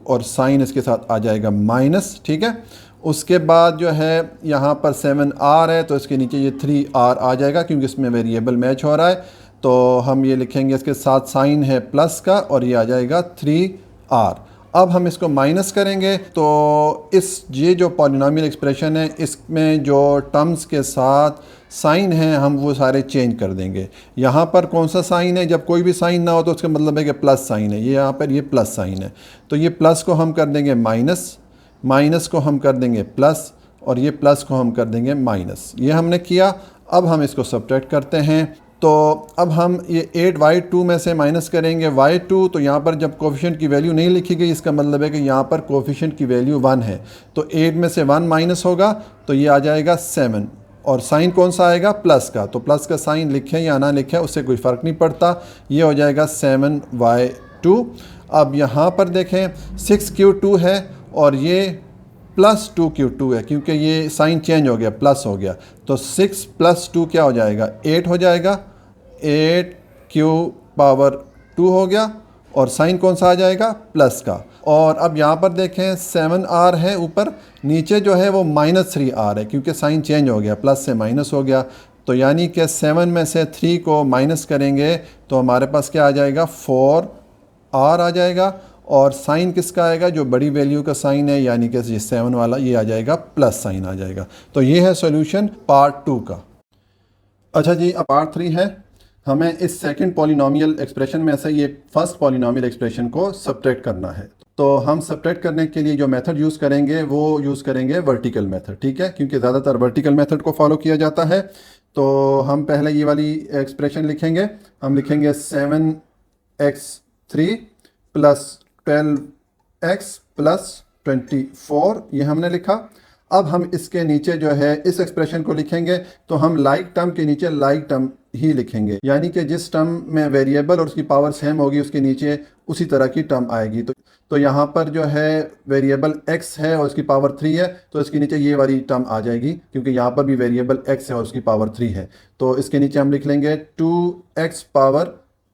और साइन इसके साथ आ जाएगा माइनस, ठीक है। उसके बाद जो है यहाँ पर 7r है, तो इसके नीचे ये 3r आ जाएगा, क्योंकि इसमें वेरिएबल मैच हो रहा है। तो हम ये लिखेंगे, इसके साथ साइन है प्लस का, और ये आ जाएगा 3r। अब हम इसको माइनस करेंगे, तो ये जो पॉलिनॉमियल एक्सप्रेशन है, इसमें जो टर्म्स के साथ साइन है हम वो सारे चेंज कर देंगे। यहाँ पर कौन सा साइन है, जब कोई भी साइन ना हो तो उसका मतलब है कि प्लस साइन है। ये यहाँ पर ये प्लस साइन है, तो ये प्लस को हम कर देंगे माइनस, माइनस को हम कर देंगे प्लस, और ये प्लस को हम कर देंगे माइनस। ये हमने किया। अब हम इसको सब्ट्रैक्ट करते हैं, तो अब हम ये 8y2 में से माइनस करेंगे y2, तो यहाँ पर जब कोफिशिएंट की वैल्यू नहीं लिखी गई, इसका मतलब है कि यहाँ पर कोफिशिएंट की वैल्यू 1 है, तो 8 में से 1 माइनस होगा, तो ये आ जाएगा 7। और साइन कौन सा आएगा, प्लस का, तो प्लस का साइन लिखें या ना लिखें उससे कोई फ़र्क नहीं पड़ता। ये हो जाएगा 7y2। अब यहाँ पर देखें 6q2 है और ये प्लस 2q2 है, क्योंकि ये साइन चेंज हो गया, प्लस हो गया, तो 6 + 2 क्या हो जाएगा, 8 हो जाएगा। 8q पावर 2 हो गया, और साइन कौन सा आ जाएगा, प्लस का। और अब यहाँ पर देखें 7r है ऊपर, नीचे जो है वो -3r है, क्योंकि साइन चेंज हो गया, प्लस से माइनस हो गया। तो यानी कि 7 में से 3 को माइनस करेंगे तो हमारे पास क्या आ जाएगा, 4r आ जाएगा। और साइन किसका आएगा, जो बड़ी वैल्यू का साइन है, यानी कि 7 वाला, ये आ जाएगा प्लस साइन आ जाएगा। तो ये है सॉल्यूशन पार्ट 2 का। अच्छा जी, अब पार्ट 3 है। हमें इस सेकंड पॉलिनॉमियल एक्सप्रेशन में से ये फर्स्ट पॉलिनॉमियल एक्सप्रेशन को सब्ट्रैक्ट करना है। तो हम सब्ट्रैक्ट करने के लिए जो मेथड यूज़ करेंगे वो यूज़ करेंगे वर्टिकल मेथड, ठीक है, क्योंकि ज़्यादातर वर्टिकल मेथड को फॉलो किया जाता है। तो हम पहले ये वाली एक्सप्रेशन लिखेंगे। हम लिखेंगे 7x3 + 12x + 24, ये हमने लिखा। अब हम इसके नीचे जो है इस एक्सप्रेशन को लिखेंगे, तो हम लाइक टर्म के नीचे लाइक टर्म ही लिखेंगे, यानी कि जिस टर्म में वेरिएबल और उसकी पावर सेम होगी उसके नीचे उसी तरह की टर्म आएगी। तो यहाँ पर जो है वेरिएबल x है और उसकी पावर 3 है, तो इसके नीचे ये वाली टर्म आ जाएगी, क्योंकि यहाँ पर भी वेरिएबल x है और उसकी पावर 3 है। तो इसके नीचे हम लिख लेंगे 2x पावर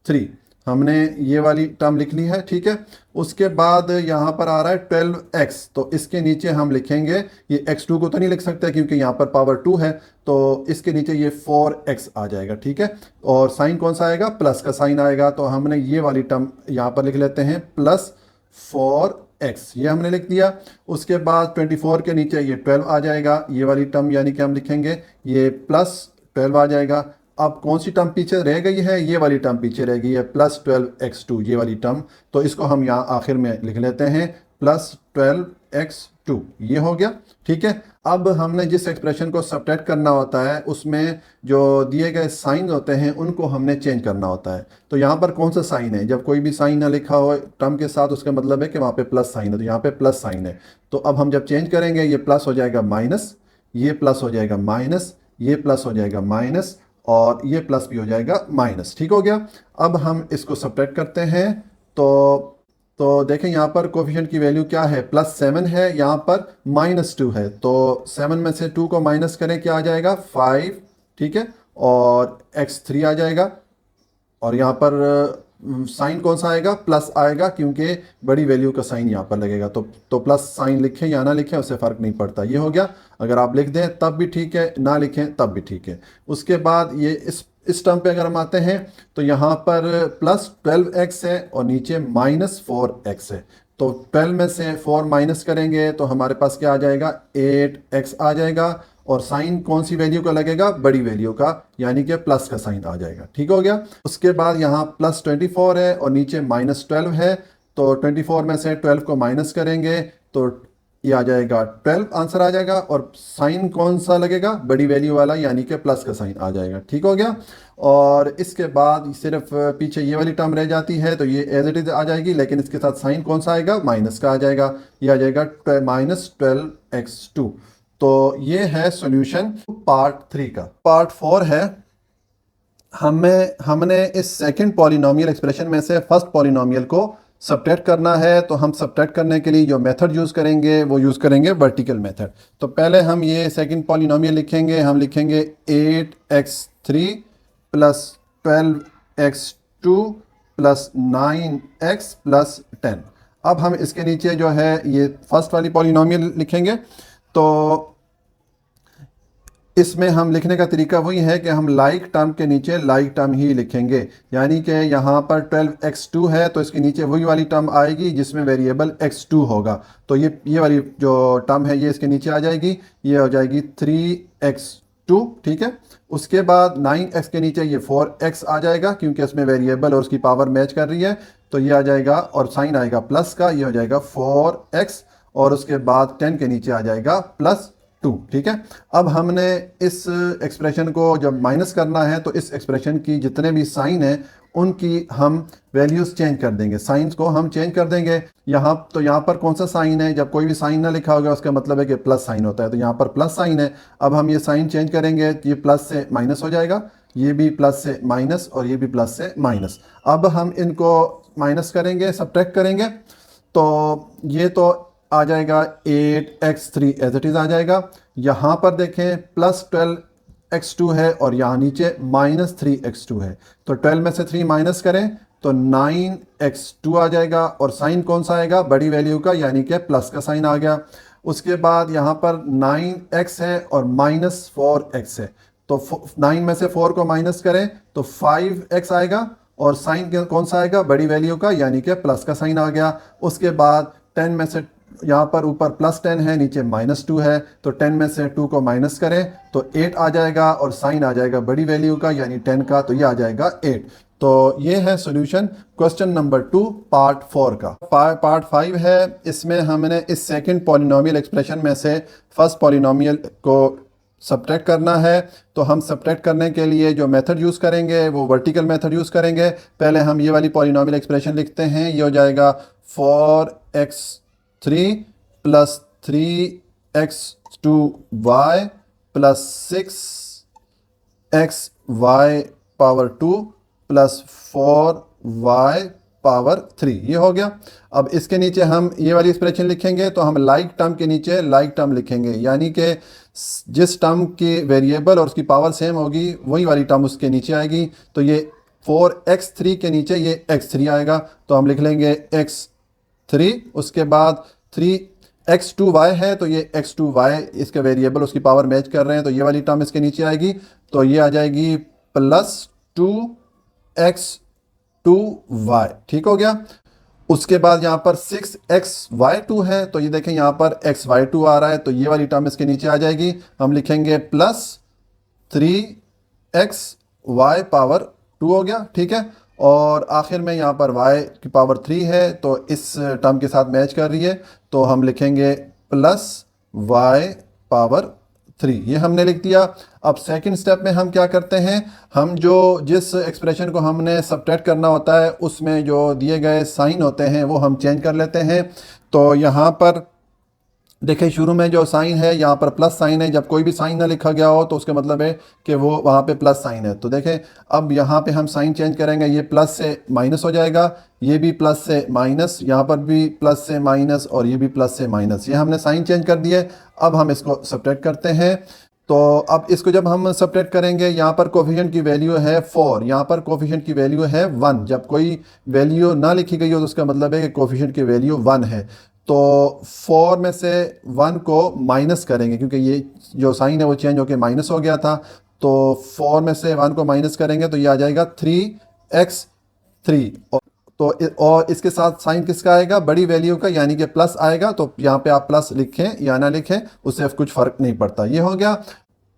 3, हमने ये वाली टर्म लिख ली है, ठीक है। उसके बाद यहाँ पर आ रहा है 12x, तो इसके नीचे हम लिखेंगे, ये x2 को तो नहीं लिख सकते क्योंकि यहाँ पर पावर 2 है, तो इसके नीचे ये 4x आ जाएगा, ठीक है। और साइन कौन सा आएगा, प्लस का साइन आएगा, तो हमने ये वाली टर्म यहाँ पर लिख लेते हैं +4x, ये हमने लिख दिया। उसके बाद 24 के नीचे ये 12 आ जाएगा, ये वाली टर्म, यानी कि हम लिखेंगे ये +12 आ जाएगा। अब कौन सी टर्म पीछे रह गई है, ये वाली टर्म पीछे रह गई है, +12x2, ये वाली टर्म, तो इसको हम यहाँ आखिर में लिख लेते हैं +12x2, ये हो गया, ठीक है। अब हमने जिस एक्सप्रेशन को सब्ट्रैक्ट करना होता है उसमें जो दिए गए साइन होते हैं उनको हमने चेंज करना होता है। तो यहाँ पर कौन सा साइन है, जब कोई भी साइन ना लिखा हो टर्म के साथ, उसका मतलब है कि वहाँ पे प्लस साइन है, तो यहाँ पे प्लस साइन है। तो अब हम जब चेंज करेंगे, ये प्लस हो जाएगा माइनस, ये प्लस हो जाएगा माइनस, ये प्लस हो जाएगा माइनस, और ये प्लस भी हो जाएगा माइनस, ठीक हो गया। अब हम इसको सब्ट्रैक्ट करते हैं, तो देखें यहाँ पर कोफिशिएंट की वैल्यू क्या है, +7 है, यहाँ पर -2 है, तो 7 में से 2 को माइनस करें, क्या आ जाएगा 5, ठीक है, और x3 आ जाएगा। और यहाँ पर साइन कौन सा आएगा, प्लस आएगा, क्योंकि बड़ी वैल्यू का साइन यहाँ पर लगेगा, तो प्लस साइन लिखें या ना लिखें उससे फ़र्क नहीं पड़ता, ये हो गया। अगर आप लिख दें तब भी ठीक है, ना लिखें तब भी ठीक है। उसके बाद ये इस टर्म पे अगर हम आते हैं, तो यहाँ पर +12x है और नीचे -4x है, तो 12 में से 4 माइनस करेंगे तो हमारे पास क्या आ जाएगा, 8x आ जाएगा। और साइन कौन सी वैल्यू का लगेगा, बड़ी वैल्यू का, यानी कि प्लस का साइन आ जाएगा, ठीक हो गया। उसके बाद यहाँ +24 है और नीचे -12 है, तो 24 में से 12 को माइनस करेंगे तो ये आ जाएगा 12, आंसर आ जाएगा। और साइन कौन सा लगेगा, बड़ी वैल्यू वाला, यानी कि प्लस का साइन आ जाएगा, ठीक हो गया। और इसके बाद सिर्फ पीछे ये वाली टर्म रह जाती है, तो ये एज इट इज आ जाएगी, लेकिन इसके साथ साइन कौन सा आएगा, माइनस का आ जाएगा, ये आ जाएगा -12x2। तो ये है सॉल्यूशन पार्ट 3 का। पार्ट 4 है, हमने इस सेकंड पॉलिनॉमियल एक्सप्रेशन में से फर्स्ट पॉलिनॉमियल को सब्ट्रैक्ट करना है तो हम सब्ट्रैक्ट करने के लिए जो मेथड यूज़ करेंगे वो यूज़ करेंगे वर्टिकल मेथड। तो पहले हम ये सेकंड पॉलिनोमियल लिखेंगे, हम लिखेंगे 8x3 plus 12x2 plus 9x plus 10। अब हम इसके नीचे जो है ये फर्स्ट वाली पॉलिनोमियल लिखेंगे। तो इसमें हम लिखने का तरीका वही है कि हम लाइक टर्म के नीचे लाइक टर्म ही लिखेंगे, यानी कि यहाँ पर 12x2 है तो इसके नीचे वही वाली टर्म आएगी जिसमें वेरिएबल x2 होगा। तो ये वाली जो टर्म है ये इसके नीचे आ जाएगी, ये हो जाएगी 3x2, ठीक है। उसके बाद 9x के नीचे ये 4x आ जाएगा क्योंकि इसमें वेरिएबल और उसकी पावर मैच कर रही है, तो ये आ जाएगा और साइन आएगा प्लस का, ये हो जाएगा 4x। और उसके बाद 10 के नीचे आ जाएगा +2, ठीक है। अब हमने इस एक्सप्रेशन को जब माइनस करना है तो इस एक्सप्रेशन की जितने भी साइन हैं उनकी हम वैल्यूज़ चेंज कर देंगे, साइंस को हम चेंज कर देंगे। यहाँ पर कौन सा साइन है, जब कोई भी साइन ना लिखा होगा उसका मतलब है कि प्लस साइन होता है, तो यहाँ पर प्लस साइन है। अब हम ये साइन चेंज करेंगे, ये प्लस से माइनस हो जाएगा, ये भी प्लस से माइनस और ये भी प्लस से माइनस। अब हम इनको माइनस करेंगे, सब्ट्रैक्ट करेंगे, तो ये तो आ जाएगा 8x3 एज इट इज़ आ जाएगा। यहाँ पर देखें प्लस 12x2 है और यहाँ नीचे -3x2 है, तो 12 में से 3 माइनस करें तो 9x2 आ जाएगा और साइन कौन सा आएगा, बड़ी वैल्यू का, यानी कि प्लस का साइन आ गया। उसके बाद यहाँ पर 9x है और -4x है, तो 9 में से 4 को माइनस करें तो 5x आएगा और साइन कौन सा आएगा, बड़ी वैल्यू का, यानी कि प्लस का साइन आ गया। उसके बाद 10 में से, यहाँ पर ऊपर +10 है नीचे -2 है, तो 10 में से 2 को माइनस करें तो 8 आ जाएगा और साइन आ जाएगा बड़ी वैल्यू का यानी 10 का, तो ये आ जाएगा 8। तो ये है सॉल्यूशन क्वेश्चन नंबर 2 पार्ट 4 का। पार्ट 5 है, इसमें हमने इस सेकंड पॉलिनोमियल एक्सप्रेशन में से फर्स्ट पॉलिनोमियल को सब्ट्रैक्ट करना है। तो हम सब्ट्रैक्ट करने के लिए जो मेथड यूज़ करेंगे वो वर्टिकल मेथड यूज़ करेंगे। पहले हम ये वाली पॉलिनोमियल एक्सप्रेशन लिखते हैं, ये हो जाएगा 4x3 plus 3x2y plus 6xy power 2 plus 4y power 3, ये हो गया। अब इसके नीचे हम ये वाली एक्सप्रेशन लिखेंगे, तो हम लाइक टर्म के नीचे लाइक टर्म लिखेंगे, यानी कि जिस टर्म की वेरिएबल और उसकी पावर सेम होगी वही वाली टर्म उसके नीचे आएगी। तो ये 4x3 के नीचे ये x3 आएगा, तो हम लिख लेंगे x3। उसके बाद 3x2y है तो ये x2y, इसके वेरिएबल उसकी पावर मैच कर रहे हैं, तो ये वाली टर्म इसके नीचे आएगी, तो ये आ जाएगी +2x2y, ठीक हो गया। उसके बाद यहाँ पर 6xy2 है, तो ये देखें यहाँ पर xy2 आ रहा है, तो ये वाली टर्म इसके नीचे आ जाएगी, हम लिखेंगे +3xy पावर 2 हो गया, ठीक है। और आखिर में यहाँ पर y की पावर 3 है, तो इस टर्म के साथ मैच कर रही है, तो हम लिखेंगे +y पावर 3, ये हमने लिख दिया। अब सेकंड स्टेप में हम क्या करते हैं, हम जिस एक्सप्रेशन को हमने सब्ट्रैक्ट करना होता है उसमें जो दिए गए साइन होते हैं वो हम चेंज कर लेते हैं। तो यहाँ पर देखिए शुरू में जो साइन है यहाँ पर प्लस साइन है, जब कोई भी साइन ना लिखा गया हो तो उसका मतलब है कि वो वहाँ पे प्लस साइन है। तो देखें अब यहाँ पे हम साइन चेंज करेंगे, ये प्लस से माइनस हो जाएगा, ये भी प्लस से माइनस, यहाँ पर भी प्लस से माइनस और ये भी प्लस से माइनस, ये हमने साइन चेंज कर दिए। अब हम इसको सब्ट्रैक्ट करते हैं, तो अब इसको जब हम सब्ट्रैक्ट करेंगे, यहाँ पर कोफिशिएंट की वैल्यू है 4, यहाँ पर कोफिशिएंट की वैल्यू है 1। जब कोई वैल्यू ना लिखी गई हो तो उसका मतलब है कि कोफिशिएंट की वैल्यू 1 है। तो 4 में से 1 को माइनस करेंगे, क्योंकि ये जो साइन है वो चेंज होकर माइनस हो गया था, तो 4 में से 1 को माइनस करेंगे तो ये आ जाएगा 3x3। और इसके साथ साइन किसका आएगा, बड़ी वैल्यू का, यानी कि प्लस आएगा। तो यहाँ पे आप प्लस लिखें या ना लिखें उससे कुछ फ़र्क नहीं पड़ता, ये हो गया।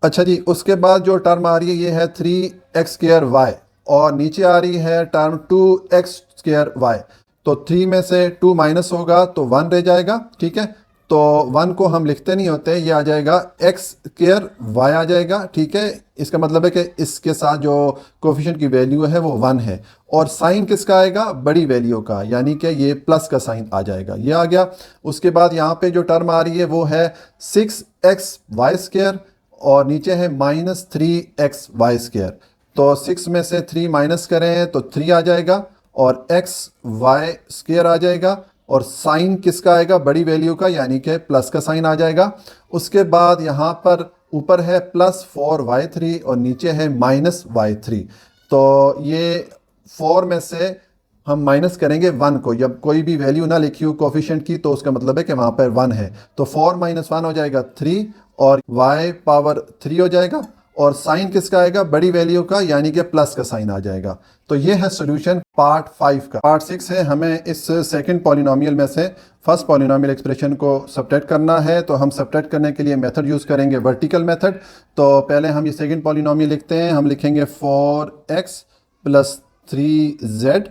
अच्छा जी, उसके बाद जो टर्म आ रही है ये है 3x2y और नीचे आ रही है टर्म 2x2y। तो 3 में से 2 माइनस होगा तो 1 रह जाएगा, ठीक है। तो 1 को हम लिखते नहीं होते, ये आ जाएगा x2y आ जाएगा, ठीक है। इसका मतलब है कि इसके साथ जो कोफिशिएंट की वैल्यू है वो 1 है और साइन किसका आएगा, बड़ी वैल्यू का, यानी कि ये प्लस का साइन आ जाएगा, ये आ गया। उसके बाद यहाँ पे जो टर्म आ रही है वो है 6xy² और नीचे है -3xy²। तो 6 में से 3 माइनस करें तो 3 आ जाएगा और एक्स वाई स्क्वायर आ जाएगा, और साइन किसका आएगा, बड़ी वैल्यू का, यानी कि प्लस का साइन आ जाएगा। उसके बाद यहाँ पर ऊपर है +4y3 और नीचे है -y3। तो ये 4 में से हम माइनस करेंगे 1 को, जब कोई भी वैल्यू ना लिखी हो कोफिशिएंट की तो उसका मतलब है कि वहाँ पर 1 है। तो 4 - 1 हो जाएगा 3, और y पावर 3 हो जाएगा, और साइन किसका आएगा, बड़ी वैल्यू का, यानी कि प्लस का साइन आ जाएगा। तो ये है सॉल्यूशन पार्ट 5 का। पार्ट 6 है, हमें इस सेकंड पॉलिनोमियल में से फर्स्ट पॉलिनोमियल एक्सप्रेशन को सब्ट्रैक्ट करना है। तो हम सब्ट्रैक्ट करने के लिए मेथड यूज़ करेंगे, वर्टिकल मेथड। तो पहले हम ये सेकंड पॉलिनोमियल लिखते हैं, हम लिखेंगे 4x + 3z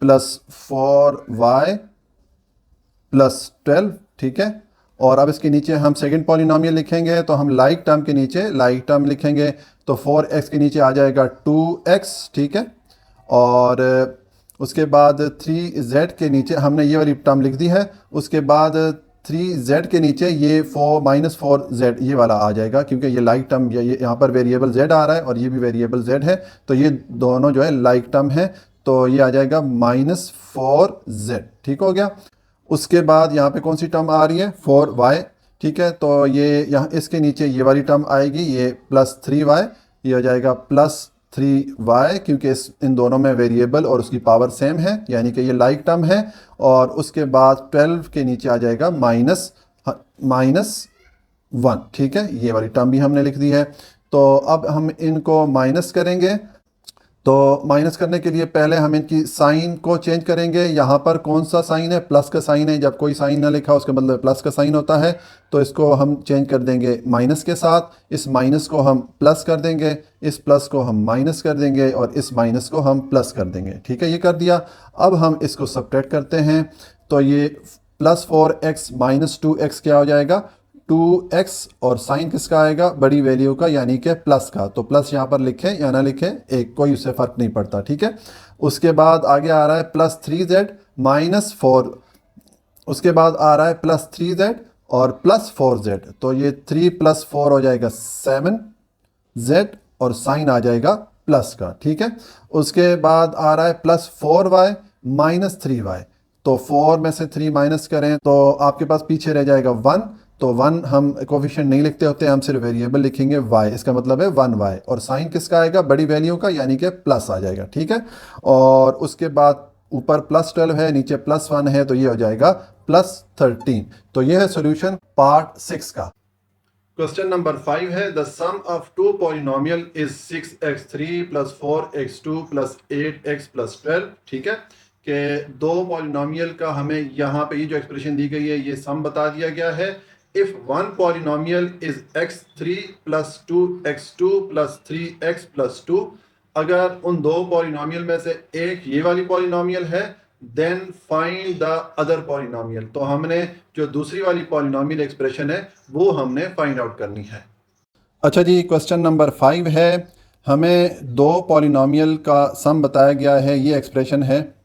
+ 4y + 12, ठीक है। और अब इसके नीचे हम सेकंड पॉलिनोमियल लिखेंगे, तो हम लाइक टर्म के नीचे लाइक टर्म लिखेंगे। तो 4x के नीचे आ जाएगा 2x, ठीक है। और उसके बाद 3z के नीचे हमने ये वाली टर्म लिख दी है। उसके बाद 3z के नीचे ये 4 - 4z ये वाला आ जाएगा, क्योंकि ये लाइक टर्म, ये यहाँ पर वेरिएबल z आ रहा है और ये भी वेरिएबल z है, तो ये दोनों जो है लाइक टर्म है। तो ये आ जाएगा -4z, ठीक हो गया। उसके बाद यहाँ पे कौन सी टर्म आ रही है, 4y, ठीक है। तो ये यहाँ इसके नीचे ये वाली टर्म आएगी, ये +3y, ये हो जाएगा +3y, क्योंकि इन दोनों में वेरिएबल और उसकी पावर सेम है, यानी कि ये लाइक टर्म है। और उसके बाद 12 के नीचे आ जाएगा -1, ठीक है। ये वाली टर्म भी हमने लिख दी है। तो अब हम इनको माइनस करेंगे। तो माइनस करने के लिए पहले हम इनकी साइन को चेंज करेंगे। यहाँ पर कौन सा साइन है, प्लस का साइन है। जब कोई साइन ना लिखा उसका मतलब प्लस का साइन होता है। तो इसको हम चेंज कर देंगे माइनस के साथ, इस माइनस को हम प्लस कर देंगे, इस प्लस को हम माइनस कर देंगे, और इस माइनस को हम प्लस कर देंगे, ठीक है। ये कर दिया। अब हम इसको सब्ट्रैक्ट करते हैं। तो ये +4x - 2x क्या हो जाएगा, 2x, और साइन किसका आएगा, बड़ी वैल्यू का, यानी कि प्लस का। तो प्लस यहाँ पर लिखें या ना लिखें, एक कोई उससे फ़र्क नहीं पड़ता, ठीक है। उसके बाद आगे आ रहा है +3z - 4, उसके बाद आ रहा है +3z और +4z। तो ये 3 + 4 हो जाएगा 7z, और साइन आ जाएगा प्लस का, ठीक है। उसके बाद आ रहा है +4y - 3y। तो 4 में से 3 माइनस करें तो आपके पास पीछे रह जाएगा 1। तो 1 हम कोफिशिएंट नहीं लिखते होते, हम सिर्फ वेरिएबल लिखेंगे y, इसका मतलब है 1y, और साइन किसका आएगा, बड़ी वैल्यू का, यानी कि प्लस आ जाएगा, ठीक है। और उसके बाद ऊपर +12 है, नीचे +1 है, तो ये हो जाएगा +13। तो ये है सॉल्यूशन पार्ट 6 का। क्वेश्चन नंबर 5 है, the sum of two polynomial is 6x3 + 4x2 + 8x + 12, ठीक है। कि दो पॉलिनोमियल का हमें यहाँ पे ये जो एक्सप्रेशन दी गई है ये सम बता दिया गया है। If one polynomial is x3 + 2x2 + 3x + 2, अगर उन दो पॉलिनोमियल में से एक ये वाली पॉलिनोमियल है, then find the other polynomial. तो हमने जो दूसरी वाली पॉलिनोमियल एक्सप्रेशन है वो हमने फाइंड आउट करनी है। अच्छा जी, क्वेश्चन नंबर 5 है, हमें दो पॉलिनोमियल का सम बताया गया है, ये एक्सप्रेशन है।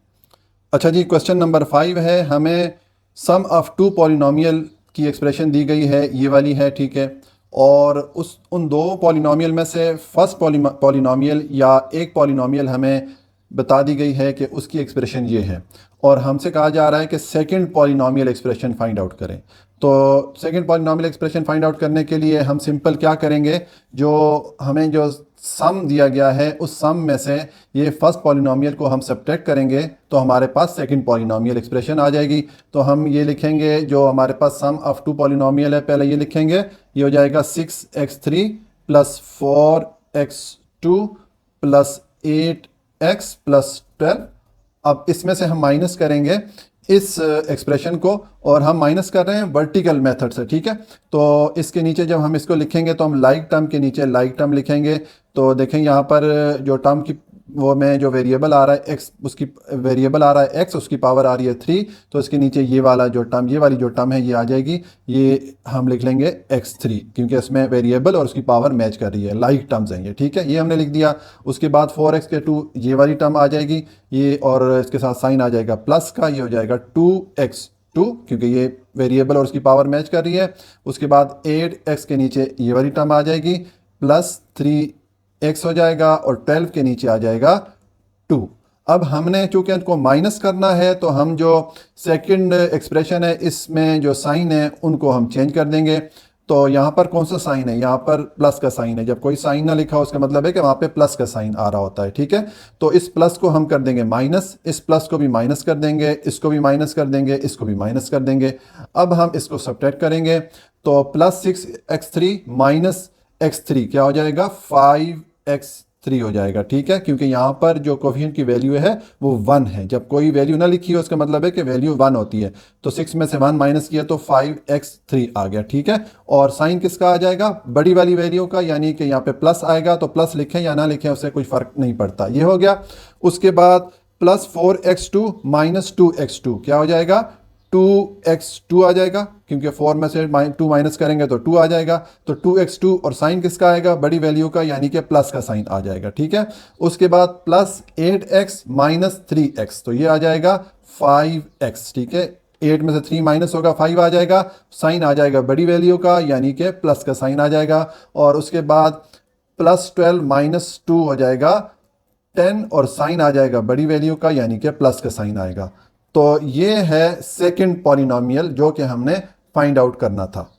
अच्छा जी, क्वेश्चन नंबर 5 है, हमें सम ऑफ टू पॉलिनोमियल की एक्सप्रेशन दी गई है, ये वाली है, ठीक है। और उन दो पॉलिनोमियल में से फर्स्ट पॉलिनोमियल या एक पॉलिनोमियल हमें बता दी गई है कि उसकी एक्सप्रेशन ये है, और हमसे कहा जा रहा है कि second polynomial expression find out करें। तो second polynomial expression find out करने के लिए हम सिंपल क्या करेंगे, जो हमें जो सम दिया गया है उस सम में से ये फर्स्ट पॉलिनोमियल को हम सब्ट्रैक्ट करेंगे, तो हमारे पास सेकंड पॉलिनोमियल एक्सप्रेशन आ जाएगी। तो हम ये लिखेंगे, जो हमारे पास सम ऑफ टू पॉलिनोमियल है, पहले ये लिखेंगे, ये हो जाएगा 6x3 + 4x2 + 8x + 12। अब इसमें से हम माइनस करेंगे इस एक्सप्रेशन को, और हम माइनस कर रहे हैं वर्टिकल मेथड से, ठीक है। तो इसके नीचे जब हम इसको लिखेंगे तो हम लाइक टर्म के नीचे लाइक टर्म लिखेंगे। तो देखें यहाँ पर जो टर्म की वो में जो वेरिएबल आ रहा है एक्स, उसकी वेरिएबल आ रहा है एक्स, उसकी पावर आ रही है 3। तो इसके नीचे ये वाला जो टर्म, ये वाली जो टर्म है ये आ जाएगी, ये हम लिख लेंगे x3, क्योंकि इसमें वेरिएबल और उसकी पावर मैच कर रही है, लाइक टर्म्स हैं ये, ठीक है। ये हमने लिख दिया। उसके बाद 4x के 2 ये वाली टर्म आ जाएगी ये, और इसके साथ साइन आ जाएगा प्लस का, ये हो जाएगा 2x2, क्योंकि ये वेरिएबल और उसकी पावर मैच कर रही है। उसके बाद 8x के नीचे ये वाली टर्म आ जाएगी, +3x हो जाएगा, और 12 के नीचे आ जाएगा 2। अब हमने चूंकि इनको माइनस करना है तो हम जो सेकंड एक्सप्रेशन है इसमें जो साइन है उनको हम चेंज कर देंगे। तो यहाँ पर कौन सा साइन है, यहाँ पर प्लस का साइन है। जब कोई साइन ना लिखा हो उसका मतलब है कि वहाँ पे प्लस का साइन आ रहा होता है, ठीक है। तो इस प्लस को हम कर देंगे माइनस, इस प्लस को भी माइनस कर देंगे, इसको भी माइनस कर देंगे, इसको भी माइनस कर देंगे। अब हम इसको सब्ट्रैक्ट करेंगे तो +6x3 माइनस x3 क्या हो जाएगा, 5x3 हो जाएगा, ठीक है। क्योंकि यहाँ पर जो कोफिशिएंट की वैल्यू है वो 1 है। जब कोई वैल्यू ना लिखी हो उसका मतलब है कि वैल्यू 1 होती है। तो 6 में से 1 माइनस किया तो 5x3 आ गया, ठीक है। और साइन किसका आ जाएगा, बड़ी वाली वैल्यू का, यानी कि यहाँ पे प्लस आएगा। तो प्लस लिखें या ना लिखें उससे कोई फर्क नहीं पड़ता, ये हो गया। उसके बाद +4x2 माइनस 2x2 क्या हो जाएगा, 2x2 आ जाएगा। क्योंकि 4 में से 2 माइनस करेंगे तो 2 आ जाएगा। तो 2x2 और साइन किसका आएगा, बड़ी वैल्यू का, यानी कि प्लस का साइन आ जाएगा, ठीक है। उसके बाद +8x माइनस 3x, तो ये आ जाएगा 5x, ठीक है। 8 में से 3 माइनस होगा, 5 आ जाएगा, साइन आ जाएगा बड़ी वैल्यू का, यानी कि प्लस का साइन आ जाएगा। और उसके बाद +12 माइनस 2 हो जाएगा 10, और साइन आ जाएगा बड़ी वैल्यू का, यानी कि प्लस का साइन आएगा। तो ये है सेकंड पॉलिनोमियल जो कि हमने फाइंड आउट करना था।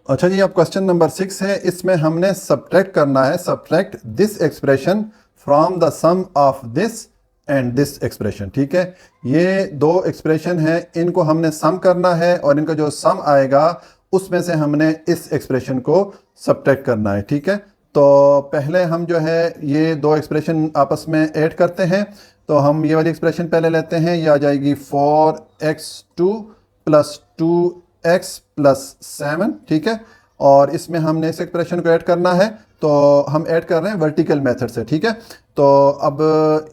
अच्छा जी, अब क्वेश्चन नंबर 6 है। इसमें हमने सब्ट्रैक्ट करना है, subtract this expression from the sum of this and this expression, ठीक है। ये दो एक्सप्रेशन है, इनको हमने सम करना है और इनका जो सम आएगा उसमें से हमने इस एक्सप्रेशन को सब्ट्रैक्ट करना है, ठीक है। तो पहले हम जो है ये दो एक्सप्रेशन आपस में ऐड करते हैं। तो हम ये वाली एक्सप्रेशन पहले लेते हैं, ये आ जाएगी 4x2 + 2x + 7, ठीक है। और इसमें हमने इस एक्सप्रेशन को ऐड करना है, तो हम ऐड कर रहे हैं वर्टिकल मेथड से, ठीक है। तो अब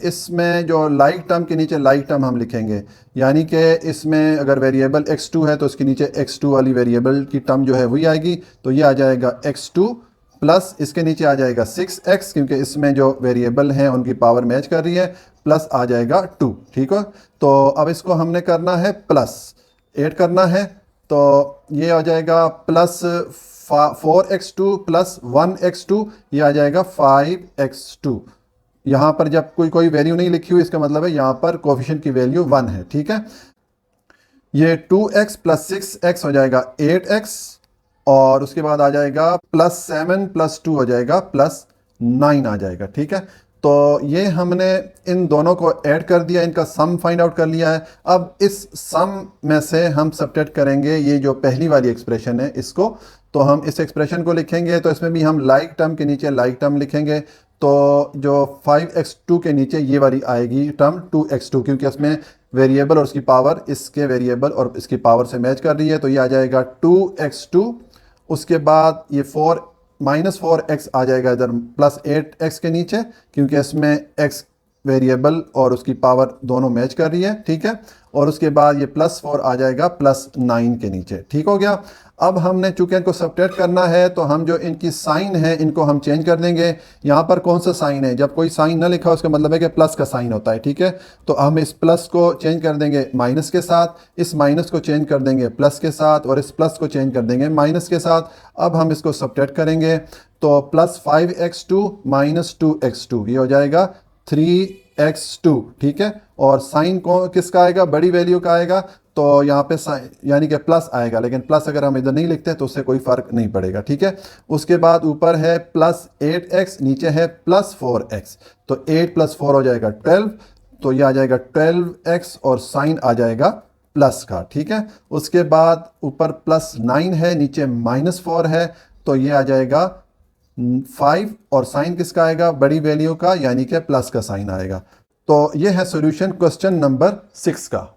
इसमें जो लाइक टर्म के नीचे लाइक टर्म हम लिखेंगे, यानी कि इसमें अगर वेरिएबल x2 है तो उसके नीचे x2 वाली वेरिएबल की टर्म जो है वही आएगी। तो ये आ जाएगा x2 प्लस इसके नीचे आ जाएगा 6x, क्योंकि इसमें जो वेरिएबल हैं उनकी पावर मैच कर रही है, प्लस आ जाएगा 2, ठीक है। तो अब इसको हमने करना है प्लस ऐड करना है। तो ये आ जाएगा +4x2 + 1x2, ये आ जाएगा 5x2। यहाँ पर जब कोई वैल्यू नहीं लिखी हुई इसका मतलब है यहाँ पर कोफिशिएंट की वैल्यू 1 है, ठीक है। ये 2x + 6x हो जाएगा 8x, और उसके बाद आ जाएगा +7 + 2 हो जाएगा +9 आ जाएगा, ठीक है। तो ये हमने इन दोनों को ऐड कर दिया, इनका सम फाइंड आउट कर लिया है। अब इस सम में से हम सब्ट्रैक्ट करेंगे ये जो पहली वाली एक्सप्रेशन है इसको। तो हम इस एक्सप्रेशन को लिखेंगे तो इसमें भी हम लाइक टर्म के नीचे लाइक टर्म लिखेंगे। तो जो 5x2 के नीचे ये वाली आएगी टर्म 2x2, क्योंकि इसमें वेरिएबल और उसकी पावर इसके वेरिएबल और इसकी पावर से मैच कर रही है। तो ये आ जाएगा 2x2। उसके बाद ये -4x आ जाएगा इधर +8x के नीचे, क्योंकि इसमें x वेरिएबल और उसकी पावर दोनों मैच कर रही है, ठीक है। और उसके बाद ये +4 आ जाएगा +9 के नीचे, ठीक हो गया। अब हमने चूंकि इनको सब्ट्रैक्ट करना है तो हम जो इनकी साइन है इनको हम चेंज कर देंगे। यहाँ पर कौन सा साइन है, जब कोई साइन ना लिखा उसका मतलब है कि प्लस का साइन होता है, ठीक है। तो हम इस प्लस को चेंज कर देंगे माइनस के साथ, इस माइनस को चेंज कर देंगे प्लस के साथ, और इस प्लस को चेंज कर देंगे माइनस के साथ। अब हम इसको सब्ट्रैक्ट करेंगे तो +5x2 - 2x2, ये हो जाएगा 3x2, ठीक है। और साइन को किसका आएगा, बड़ी वैल्यू का आएगा। तो यहाँ पे यानी कि प्लस आएगा, लेकिन प्लस अगर हम इधर नहीं लिखते तो उससे कोई फर्क नहीं पड़ेगा, ठीक है। उसके बाद ऊपर है +8x, नीचे है +4x। तो 8 + 4 हो जाएगा 12, तो ये आ जाएगा 12x, और साइन आ जाएगा प्लस का, ठीक है। उसके बाद ऊपर +9 है, नीचे -4 है, तो ये आ जाएगा 5, और साइन किसका आएगा, बड़ी वैल्यू का, यानी कि प्लस का साइन आएगा। तो ये है सॉल्यूशन क्वेश्चन नंबर 6 का।